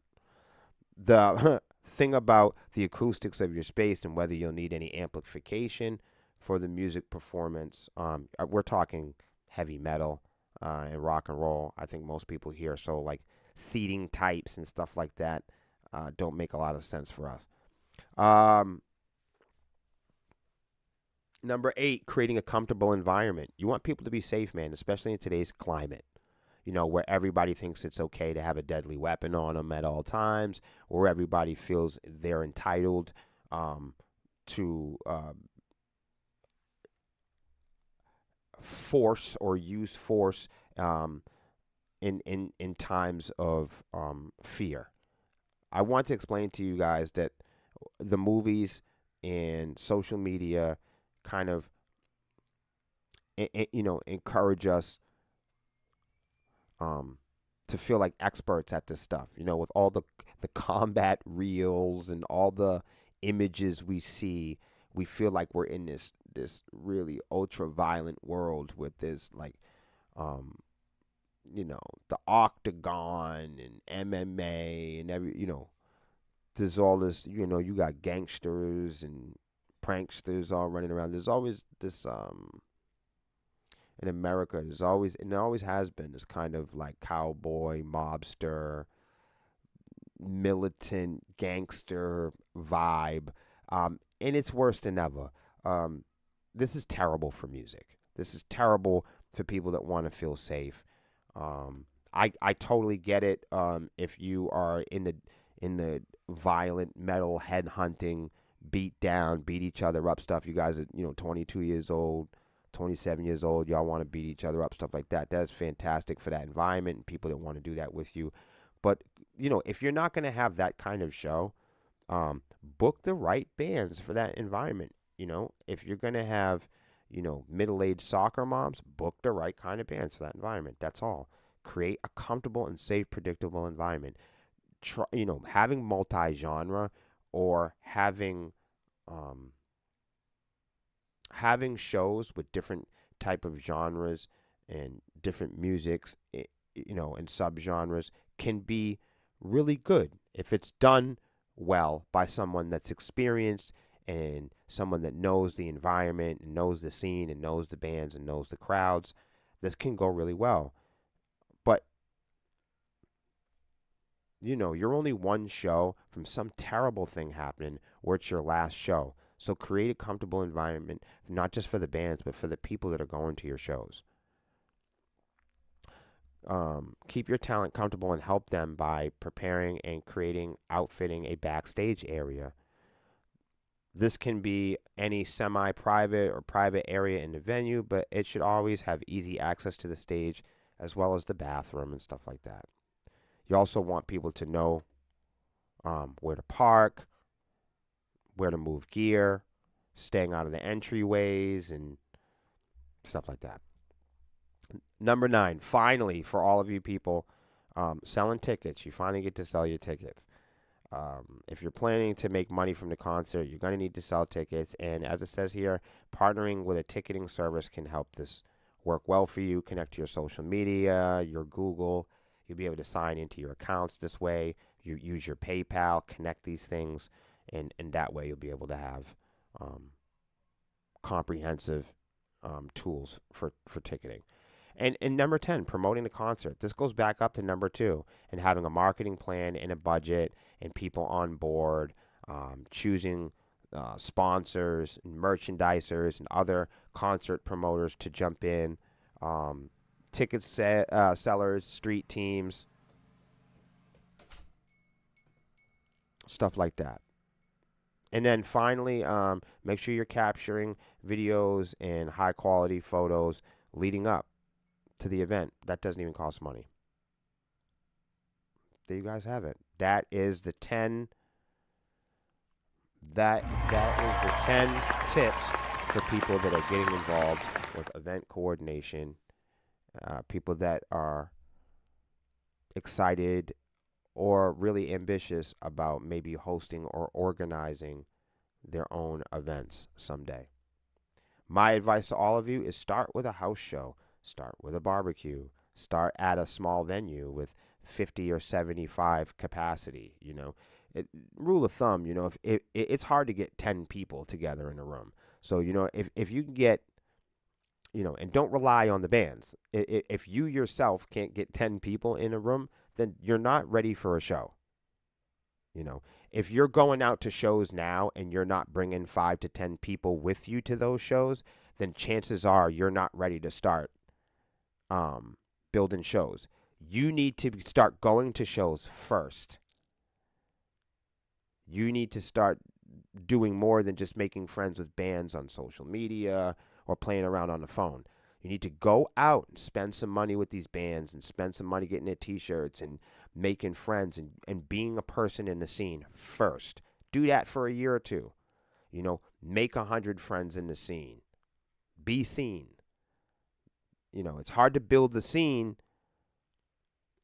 The thing about the acoustics of your space and whether you'll need any amplification for the music performance, we're talking heavy metal and rock and roll. I think most people here, so like seating types and stuff like that don't make a lot of sense for us. Number 8, creating a comfortable environment. You want people to be safe, man, especially in today's climate. Where everybody thinks it's okay to have a deadly weapon on them at all times, where everybody feels they're entitled to force or use force in times of fear. I want to explain to you guys that the movies and social media kind of encourage us to feel like experts at this stuff, with all the combat reels and all the images we see. We feel like we're in this really ultra violent world with this like the octagon and MMA and there's all this, you got gangsters and pranksters all running around. There's always this in America, there's always, and there always has been, this kind of like cowboy, mobster, militant, gangster vibe. And it's worse than ever. This is terrible for music. This is terrible for people that want to feel safe. I totally get it. If you are in the violent metal head hunting, beat each other up stuff. You guys are 22 years old, 27 years old, y'all want to beat each other up, stuff like that. That's fantastic for that environment and people that want to do that with you. But if you're not going to have that kind of show, book the right bands for that environment. If you're going to have middle-aged soccer moms, book the right kind of bands for that environment. That's all. Create a comfortable and safe, predictable environment. Having multi-genre or having shows with different type of genres and different musics, and subgenres can be really good if it's done well by someone that's experienced and someone that knows the environment and knows the scene and knows the bands and knows the crowds, this can go really well. But you're only one show from some terrible thing happening where it's your last show. So create a comfortable environment, not just for the bands, but for the people that are going to your shows. Keep your talent comfortable and help them by preparing and outfitting a backstage area. This can be any semi-private or private area in the venue, but it should always have easy access to the stage as well as the bathroom and stuff like that. You also want people to know where to park, where to move gear, staying out of the entryways, and stuff like that. Number 9, finally, for all of you people, selling tickets. You finally get to sell your tickets. If you're planning to make money from the concert, you're going to need to sell tickets. And as it says here, partnering with a ticketing service can help this work well for you. Connect to your social media, your Google. You'll be able to sign into your accounts this way. You use your PayPal, connect these things, and that way you'll be able to have comprehensive tools for ticketing. And number 10, promoting the concert. This goes back up to number 2, and having a marketing plan and a budget and people on board, choosing sponsors and merchandisers and other concert promoters to jump in, sellers, street teams, stuff like that. And then finally, make sure you're capturing videos and high quality photos leading up to the event. That doesn't even cost money. There you guys have it. That is the 10 tips for people that are getting involved with event coordination, people that are excited or really ambitious about maybe hosting or organizing their own events someday. My advice to all of you is start with a house show. Start with a barbecue. Start at a small venue with 50 or 75 capacity. Rule of thumb, if it's hard to get 10 people together in a room. So, if you can get, and don't rely on the bands. If you yourself can't get 10 people in a room, then you're not ready for a show. If you're going out to shows now and you're not bringing 5 to 10 people with you to those shows, then chances are you're not ready to start building shows. You need to start going to shows first. You need to start doing more than just making friends with bands on social media or playing around on the phone. You need to go out and spend some money with these bands and spend some money getting their t-shirts and making friends and being a person in the scene first. Do that for a year or two. Make 100 friends in the scene. Be seen. It's hard to build the scene.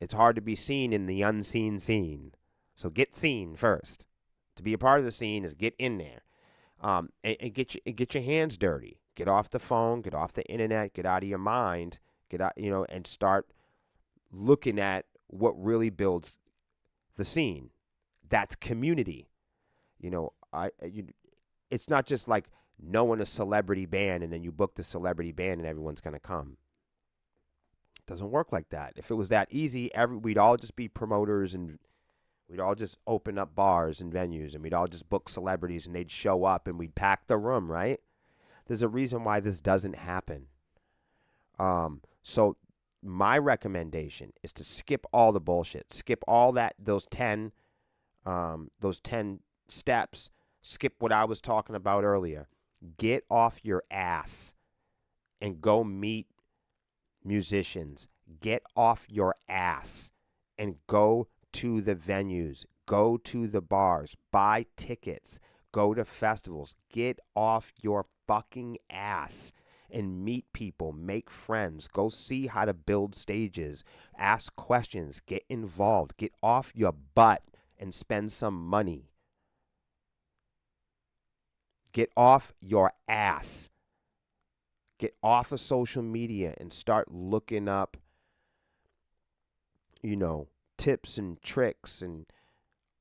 It's hard to be seen in the unseen scene. So get seen first. To be a part of the scene is get in there, and get your hands dirty. Get off the phone. Get off the internet. Get out of your mind. Get out, and start looking at what really builds the scene. That's community. It's not just like knowing a celebrity band and then you book the celebrity band and everyone's gonna come. It doesn't work like that. If it was that easy, we'd all just be promoters and we'd all just open up bars and venues and we'd all just book celebrities and they'd show up and we'd pack the room, right? There's a reason why this doesn't happen. So my recommendation is to skip all the bullshit. Skip all those 10 steps. Skip what I was talking about earlier. Get off your ass and go meet musicians. Get off your ass and go to the venues. Go to the bars. Buy tickets. Go to festivals. Get off your fucking ass and meet people. Make friends. Go see how to build stages. Ask questions. Get involved. Get off your butt and spend some money. Get off your ass. Get off of social media and start looking up, tips and tricks and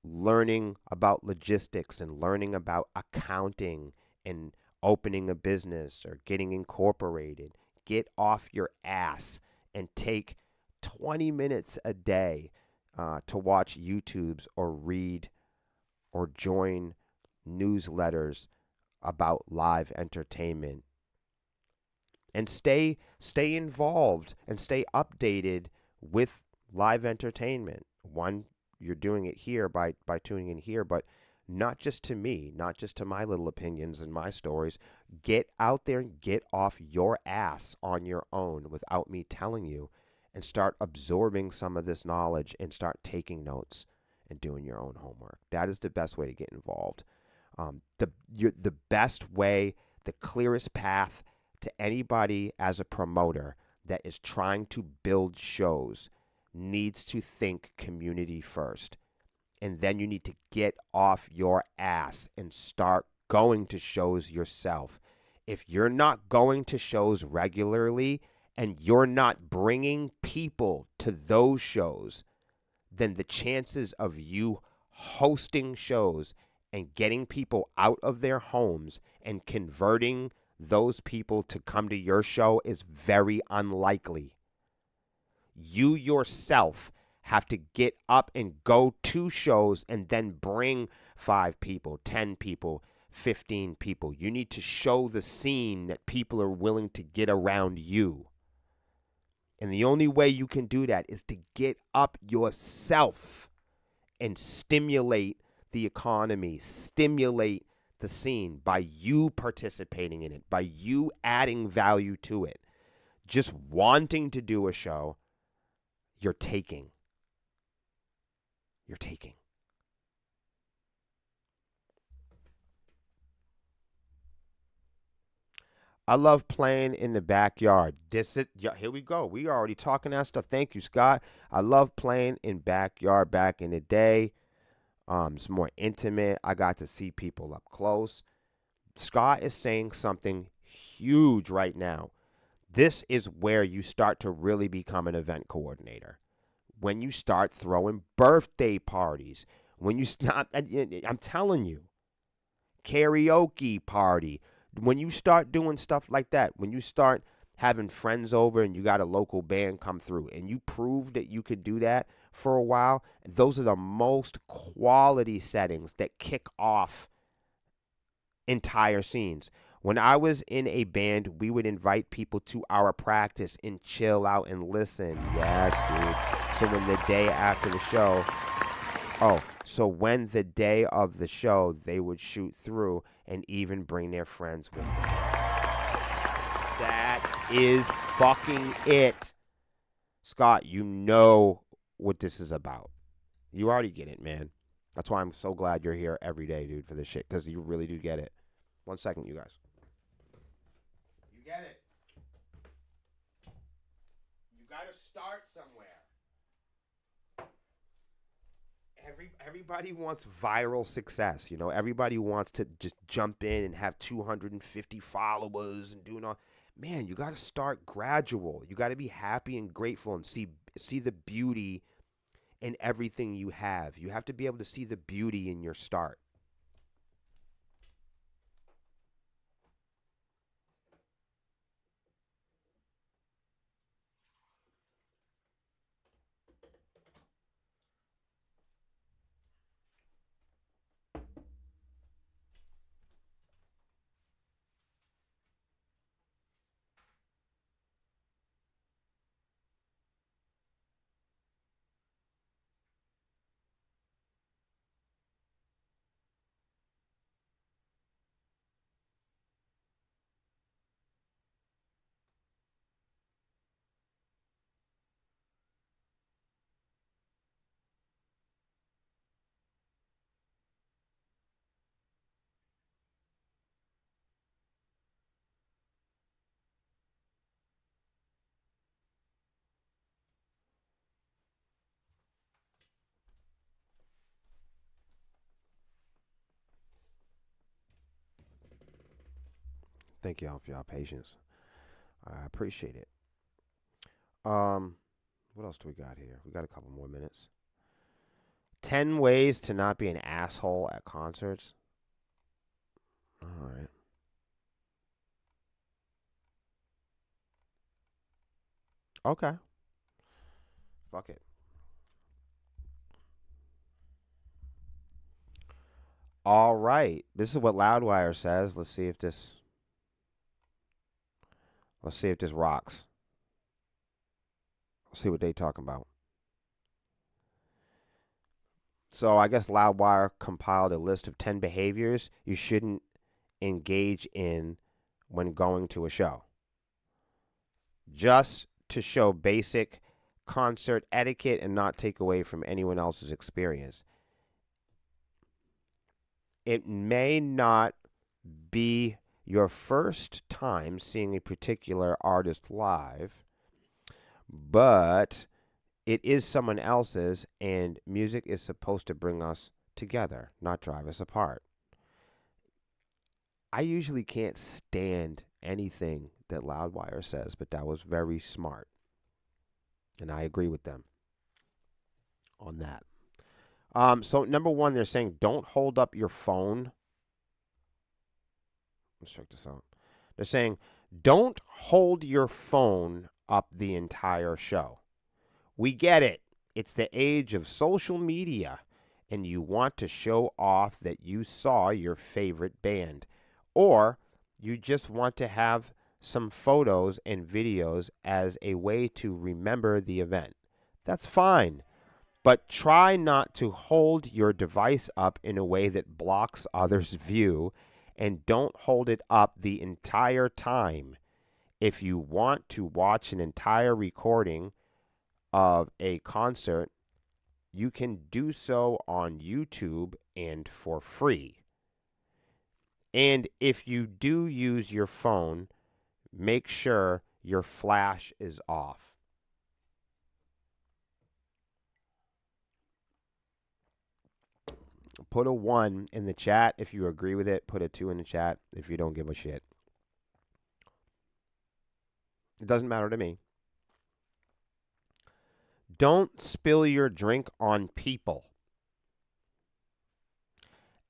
learning about logistics and learning about accounting and opening a business or getting incorporated. Get off your ass and take 20 minutes a day to watch YouTubes or read or join newsletters about live entertainment, and stay involved and stay updated with live entertainment. One, you're doing it here by tuning in here, but not just to me, not just to my little opinions and my stories. Get out there and get off your ass on your own without me telling you, and start absorbing some of this knowledge and start taking notes and doing your own homework. That is the best way to get involved. The best way, the clearest path to anybody as a promoter that is trying to build shows needs to think community first. And then you need to get off your ass and start going to shows yourself. If you're not going to shows regularly and you're not bringing people to those shows, then the chances of you hosting shows and getting people out of their homes and converting those people to come to your show is very unlikely. You yourself have to get up and go to shows and then bring 5 people, 10 people, 15 people. You need to show the scene that people are willing to get around you. And the only way you can do that is to get up yourself and stimulate the economy, stimulate the scene by you participating in it, by you adding value to it. Just wanting to do a show, you're taking. You're taking. I love playing in the backyard. Here we go. We are already talking that stuff. Thank you, Scott. I love playing in backyard back in the day. It's more intimate. I got to see people up close. Scott is saying something huge right now. This is where you start to really become an event coordinator. When you start throwing birthday parties, when you start, I'm telling you, karaoke party, when you start doing stuff like that, when you start having friends over and you got a local band come through and you prove that you could do that for a while, those are the most quality settings that kick off entire scenes. When I was in a band, we would invite people to our practice and chill out and listen. Yes, dude. So when the day after the show, so when the day of the show, they would shoot through and even bring their friends with them. That is fucking it. Scott, you know what this is about. You already get it, man. That's why I'm so glad you're here every day, dude, for this shit, because you really do get it. 1 second, you guys. You get it. You got to start somewhere. Everybody wants viral success, you know. Everybody wants to just jump in and have 250 followers and doing all. Man, you got to start gradual. You got to be happy and grateful and see the beauty in everything you have. You have to be able to see the beauty in your start. Thank y'all for y'all patience. I appreciate it. What else do we got here? We got a couple more minutes. 10 ways to not be an asshole at concerts. All right. Okay. Fuck it. All right. This is what Loudwire says. Let's see if this rocks. Let's see what they talking about. So I guess Loudwire compiled a list of 10 behaviors you shouldn't engage in when going to a show. Just to show basic concert etiquette and not take away from anyone else's experience. It may not be your first time seeing a particular artist live, but it is someone else's, and music is supposed to bring us together, not drive us apart. I usually can't stand anything that Loudwire says, but that was very smart. And I agree with them on that. So number one, they're saying don't hold up your phone. Let's check this out. They're saying don't hold your phone up the entire show. We get it. It's the age of social media, and you want to show off that you saw your favorite band. Or you just want to have some photos and videos as a way to remember the event. That's fine. But try not to hold your device up in a way that blocks others' view, and don't hold it up the entire time. If you want to watch an entire recording of a concert, you can do so on YouTube and for free. And if you do use your phone, make sure your flash is off. Put a 1 in the chat if you agree with it. Put a 2 in the chat if you don't give a shit. It doesn't matter to me. Don't spill your drink on people.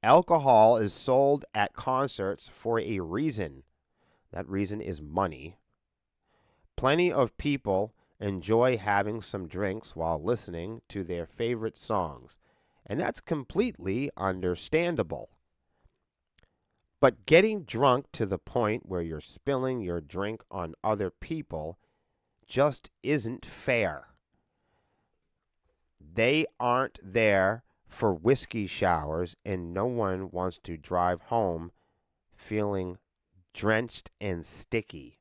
Alcohol is sold at concerts for a reason. That reason is money. Plenty of people enjoy having some drinks while listening to their favorite songs, and that's completely understandable. But getting drunk to the point where you're spilling your drink on other people just isn't fair. They aren't there for whiskey showers, and no one wants to drive home feeling drenched and sticky.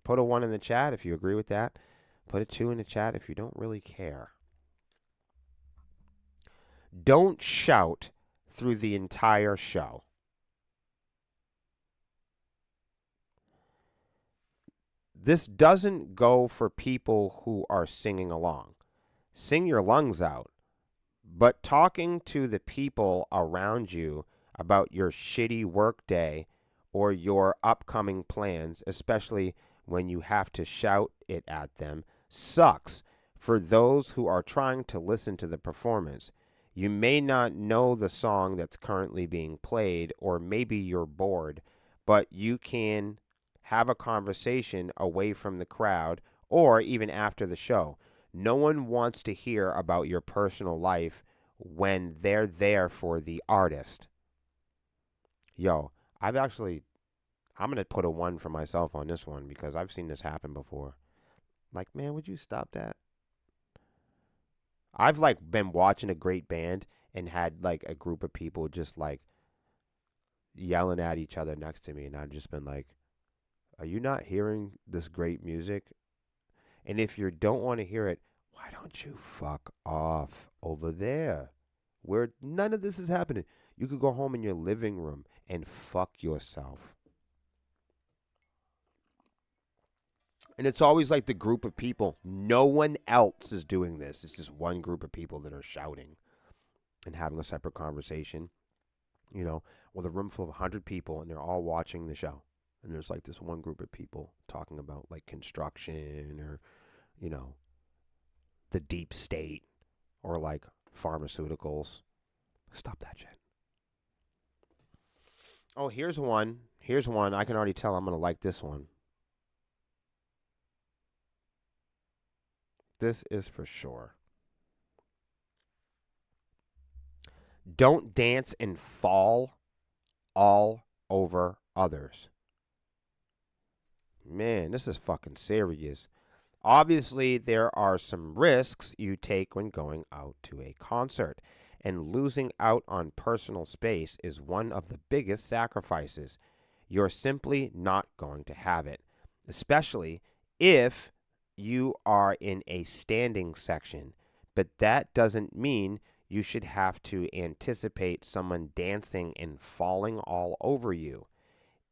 Put a 1 in the chat if you agree with that. Put a 2 in the chat if you don't really care. Don't shout through the entire show. This doesn't go for people who are singing along. Sing your lungs out. But talking to the people around you about your shitty work day or your upcoming plans, especially when you have to shout it at them, sucks for those who are trying to listen to the performance. You may not know the song that's currently being played, or maybe you're bored, but you can have a conversation away from the crowd or even after the show. No one wants to hear about your personal life when they're there for the artist. Yo, I'm going to put a 1 for myself on this one because I've seen this happen before. Like, man, would you stop that? I've been watching a great band and had a group of people just yelling at each other next to me, and I've just been like, are you not hearing this great music? And if you don't want to hear it, why don't you fuck off over there where none of this is happening? You could go home in your living room and fuck yourself. And it's always the group of people. No one else is doing this. It's just one group of people that are shouting and having a separate conversation. With a room full of 100 people and they're all watching the show. And there's this one group of people talking about construction or you know, the deep state or like pharmaceuticals. Stop that shit. Oh, here's one. Here's one. I can already tell I'm going to like this one. This is for sure. Don't dance and fall all over others. Man, this is fucking serious. Obviously, there are some risks you take when going out to a concert, and losing out on personal space is one of the biggest sacrifices. You're simply not going to have it, especially if you are in a standing section. But that doesn't mean you should have to anticipate someone dancing and falling all over you.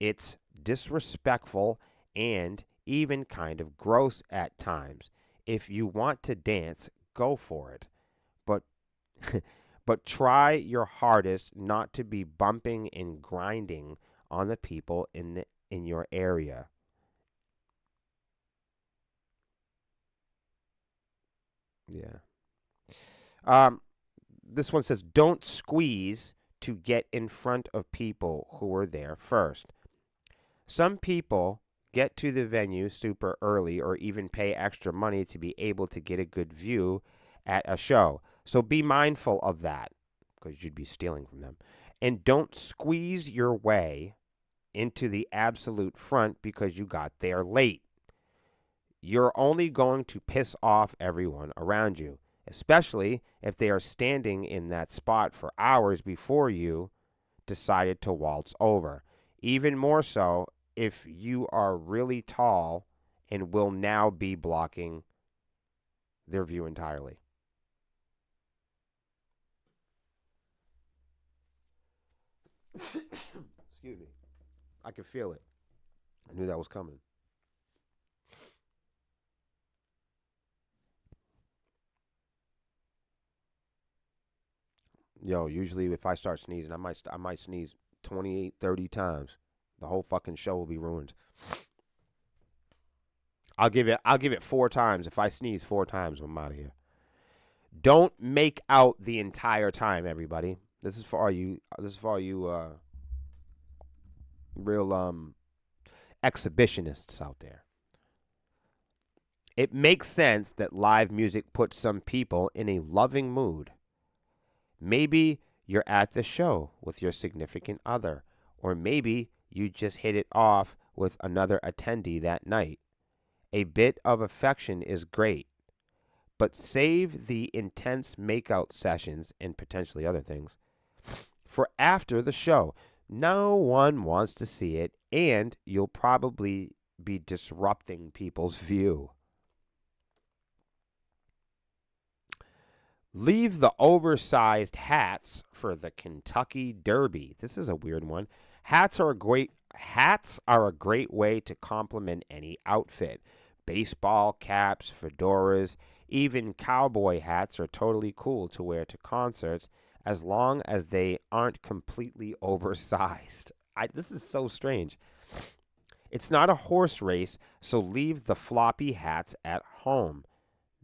It's disrespectful and even kind of gross at times. If you want to dance, go for it. But but try your hardest not to be bumping and grinding on the people in your area. Yeah. This one says don't squeeze to get in front of people who are there first. Some people get to the venue super early or even pay extra money to be able to get a good view at a show. So be mindful of that because you'd be stealing from them. And don't squeeze your way into the absolute front because you got there late. You're only going to piss off everyone around you, especially if they are standing in that spot for hours before you decided to waltz over. Even more so if you are really tall and will now be blocking their view entirely. Excuse me. I could feel it. I knew that was coming. Yo, usually if I start sneezing, I might sneeze 28, 30 times. The whole fucking show will be ruined. I'll give it 4 times. If I sneeze 4 times, I'm out of here. Don't make out the entire time, everybody. This is for all you real exhibitionists out there. It makes sense that live music puts some people in a loving mood. Maybe you're at the show with your significant other, or maybe you just hit it off with another attendee that night. A bit of affection is great, but save the intense makeout sessions and potentially other things for after the show. No one wants to see it, and you'll probably be disrupting people's view. Leave the oversized hats for the Kentucky Derby. This is a weird one. Hats are a great way to complement any outfit. Baseball caps, fedoras, even cowboy hats are totally cool to wear to concerts as long as they aren't completely oversized. This is so strange. It's not a horse race, so leave the floppy hats at home.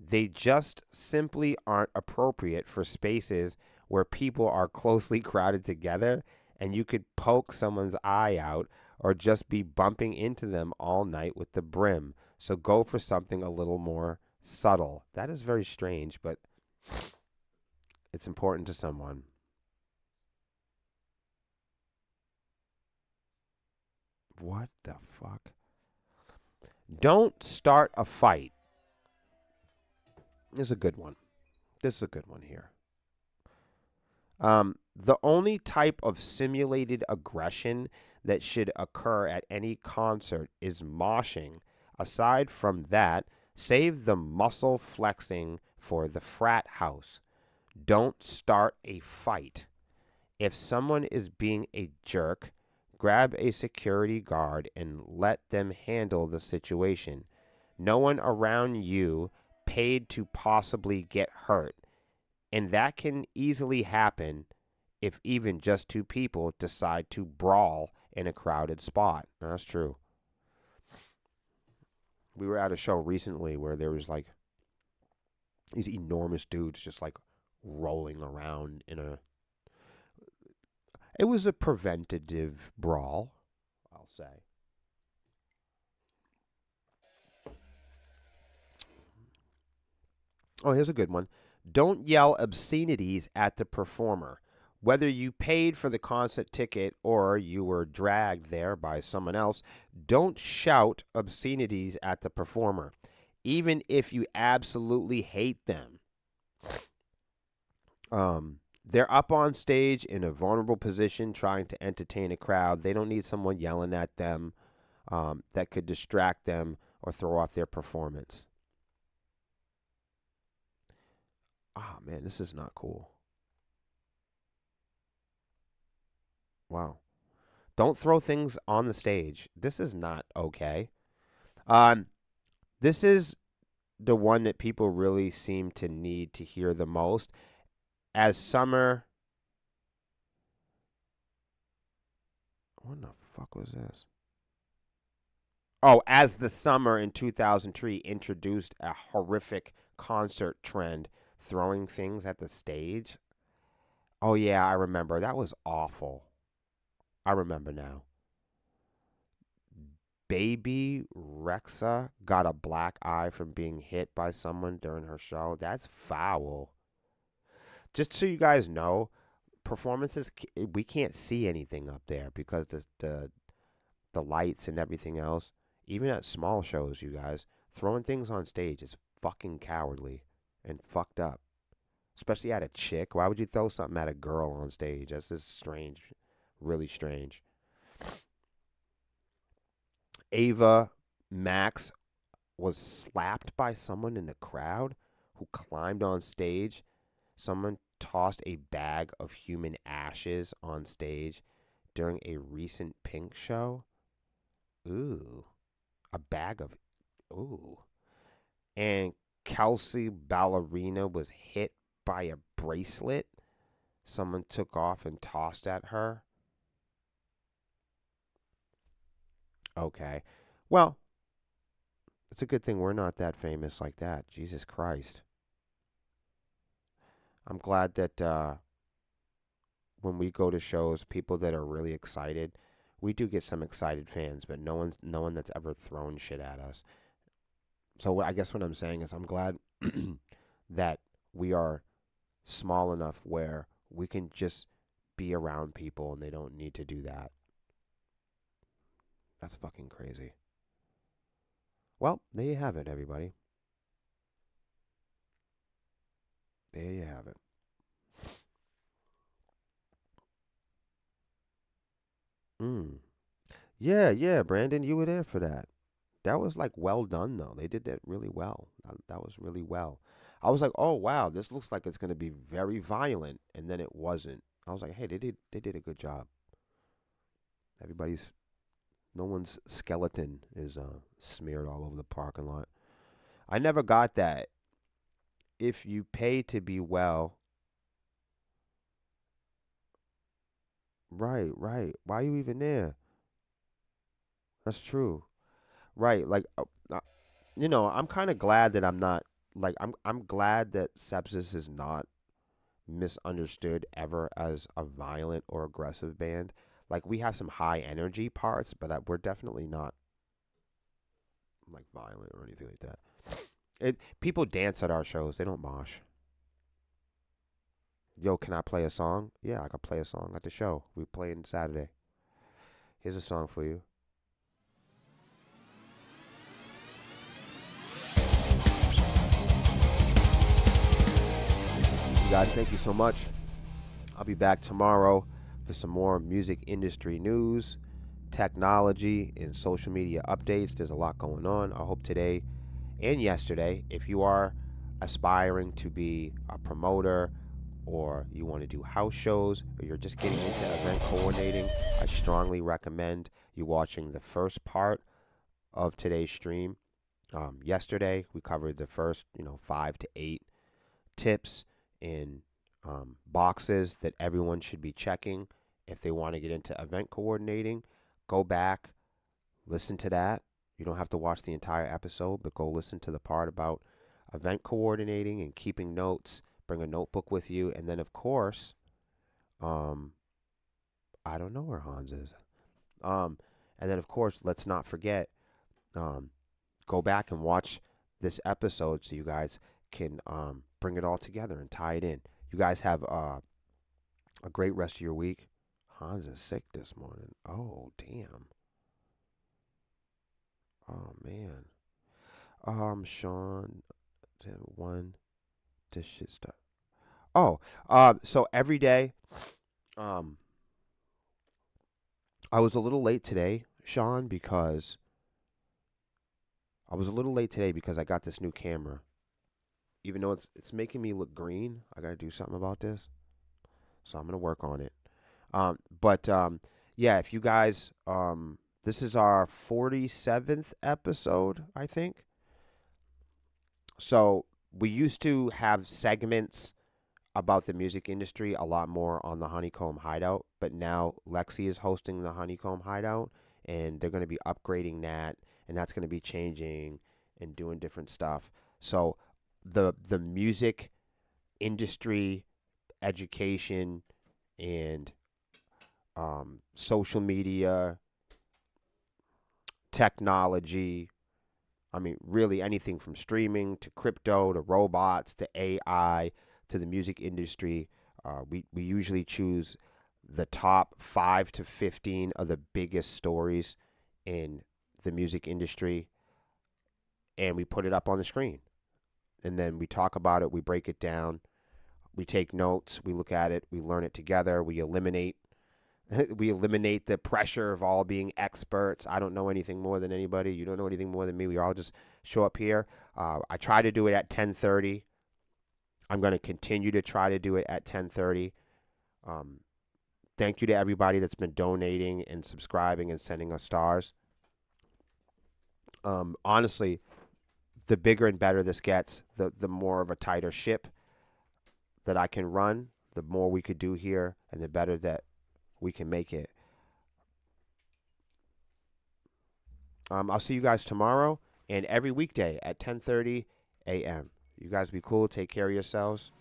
They just simply aren't appropriate for spaces where people are closely crowded together and you could poke someone's eye out or just be bumping into them all night with the brim. So go for something a little more subtle. That is very strange, but it's important to someone. What the fuck? Don't start a fight. This is a good one. This is a good one here. The only type of simulated aggression that should occur at any concert is moshing. Aside from that, save the muscle flexing for the frat house. Don't start a fight. If someone is being a jerk, grab a security guard and let them handle the situation. No one around you paid to possibly get hurt, and that can easily happen if even just 2 people decide to brawl in a crowded spot. That's true. We were at a show recently where there was like these enormous dudes just like rolling around in a. It was a preventative brawl, I'll say. Oh, here's a good one. Don't yell obscenities at the performer. Whether you paid for the concert ticket or you were dragged there by someone else, don't shout obscenities at the performer, even if you absolutely hate them. They're up on stage in a vulnerable position trying to entertain a crowd. They don't need someone yelling at them that could distract them or throw off their performance. Oh, man, this is not cool. Wow. Don't throw things on the stage. This is not okay. Um, this is the one that people really seem to need to hear the most. As summer. What the fuck was this? Oh, as the summer in 2003 introduced a horrific concert trend, throwing things at the stage. Oh, yeah, I remember. That was awful. I remember now. Baby Rexa got a black eye from being hit by someone during her show. That's foul. Just so you guys know, performances we can't see anything up there because the lights and everything else. Even at small shows, you guys throwing things on stage is fucking cowardly and fucked up. Especially at a chick. Why would you throw something at a girl on stage? That's just strange, really strange. Ava Max was slapped by someone in the crowd who climbed on stage. Someone tossed a bag of human ashes on stage during a recent Pink show. Ooh. A bag of. Ooh. And Kelsey Ballerina was hit by a bracelet someone took off and tossed at her. Okay. Well, it's a good thing we're not that famous like that. Jesus Christ. I'm glad that when we go to shows, people that are really excited, we do get some excited fans, but no one that's ever thrown shit at us. So I guess what I'm saying is I'm glad that we are small enough where we can just be around people and they don't need to do that. That's fucking crazy. Well, there you have it, everybody. There you have it. Mm. Yeah, Brandon, you were there for that. That was like well done though. They did that really well. That was really well. I was like, "Oh wow, this looks like it's going to be very violent." And then it wasn't. I was like, "Hey, they did a good job." Everybody's no one's skeleton is smeared all over the parking lot. I never got that. If you pay to be well, right. Why are you even there? That's true. Right, like I'm kind of glad that I'm not like I'm glad that sepsis is not misunderstood ever as a violent or aggressive band. Like we have some high energy parts, but we're definitely not like violent or anything like that. It people dance at our shows. They don't mosh. Yo, can I play a song? Yeah, I can play a song at the show. We playing Saturday. Here's a song for you. You guys, thank you so much. I'll be back tomorrow for some more music industry news, technology, and social media updates. There's a lot going on. I hope today and yesterday, if you are aspiring to be a promoter or you want to do house shows or you're just getting into event coordinating, I strongly recommend you watching the first part of today's stream. Yesterday, we covered the first, 5 to 8 tips in boxes that everyone should be checking if they want to get into event coordinating. Go back, listen to that. You don't have to watch the entire episode, but go listen to the part about event coordinating and keeping notes. Bring a notebook with you. And then, of course, um, I don't know where Hans is. And then, of course, let's not forget, um, go back and watch this episode so you guys can bring it all together and tie it in. You guys have a great rest of your week. Hans is sick this morning. Oh, damn. Oh, man. Sean, 1, this shit start. Oh, so every day, um, I was a little late today, Sean, because I got this new camera. Even though it's making me look green, I gotta do something about this. So I'm gonna work on it. But yeah, if you guys, this is our 47th episode, I think. So we used to have segments about the music industry a lot more on the Honeycomb Hideout, but now Lexi is hosting the Honeycomb Hideout, and they're going to be upgrading that, and that's going to be changing and doing different stuff. So the music industry education and social media technology, I mean, really anything from streaming to crypto to robots to AI to the music industry. We usually choose the top 5 to 15 of the biggest stories in the music industry, and we put it up on the screen. And then we talk about it, we break it down, we take notes, we look at it, we learn it together, we eliminate the pressure of all being experts. I don't know anything more than anybody. You don't know anything more than me. We all just show up here. I try to do it at 10:30. I'm going to continue to try to do it at 10:30. Thank you to everybody that's been donating and subscribing and sending us stars. Honestly, the bigger and better this gets, the more of a tighter ship that I can run, the more we could do here, and the better that we can make it. I'll see you guys tomorrow and every weekday at 10:30 a.m. You guys be cool. Take care of yourselves.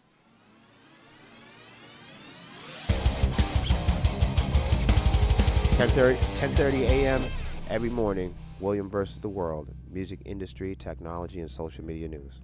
10:30 a.m. every morning. William versus the World. Music industry, technology, and social media news.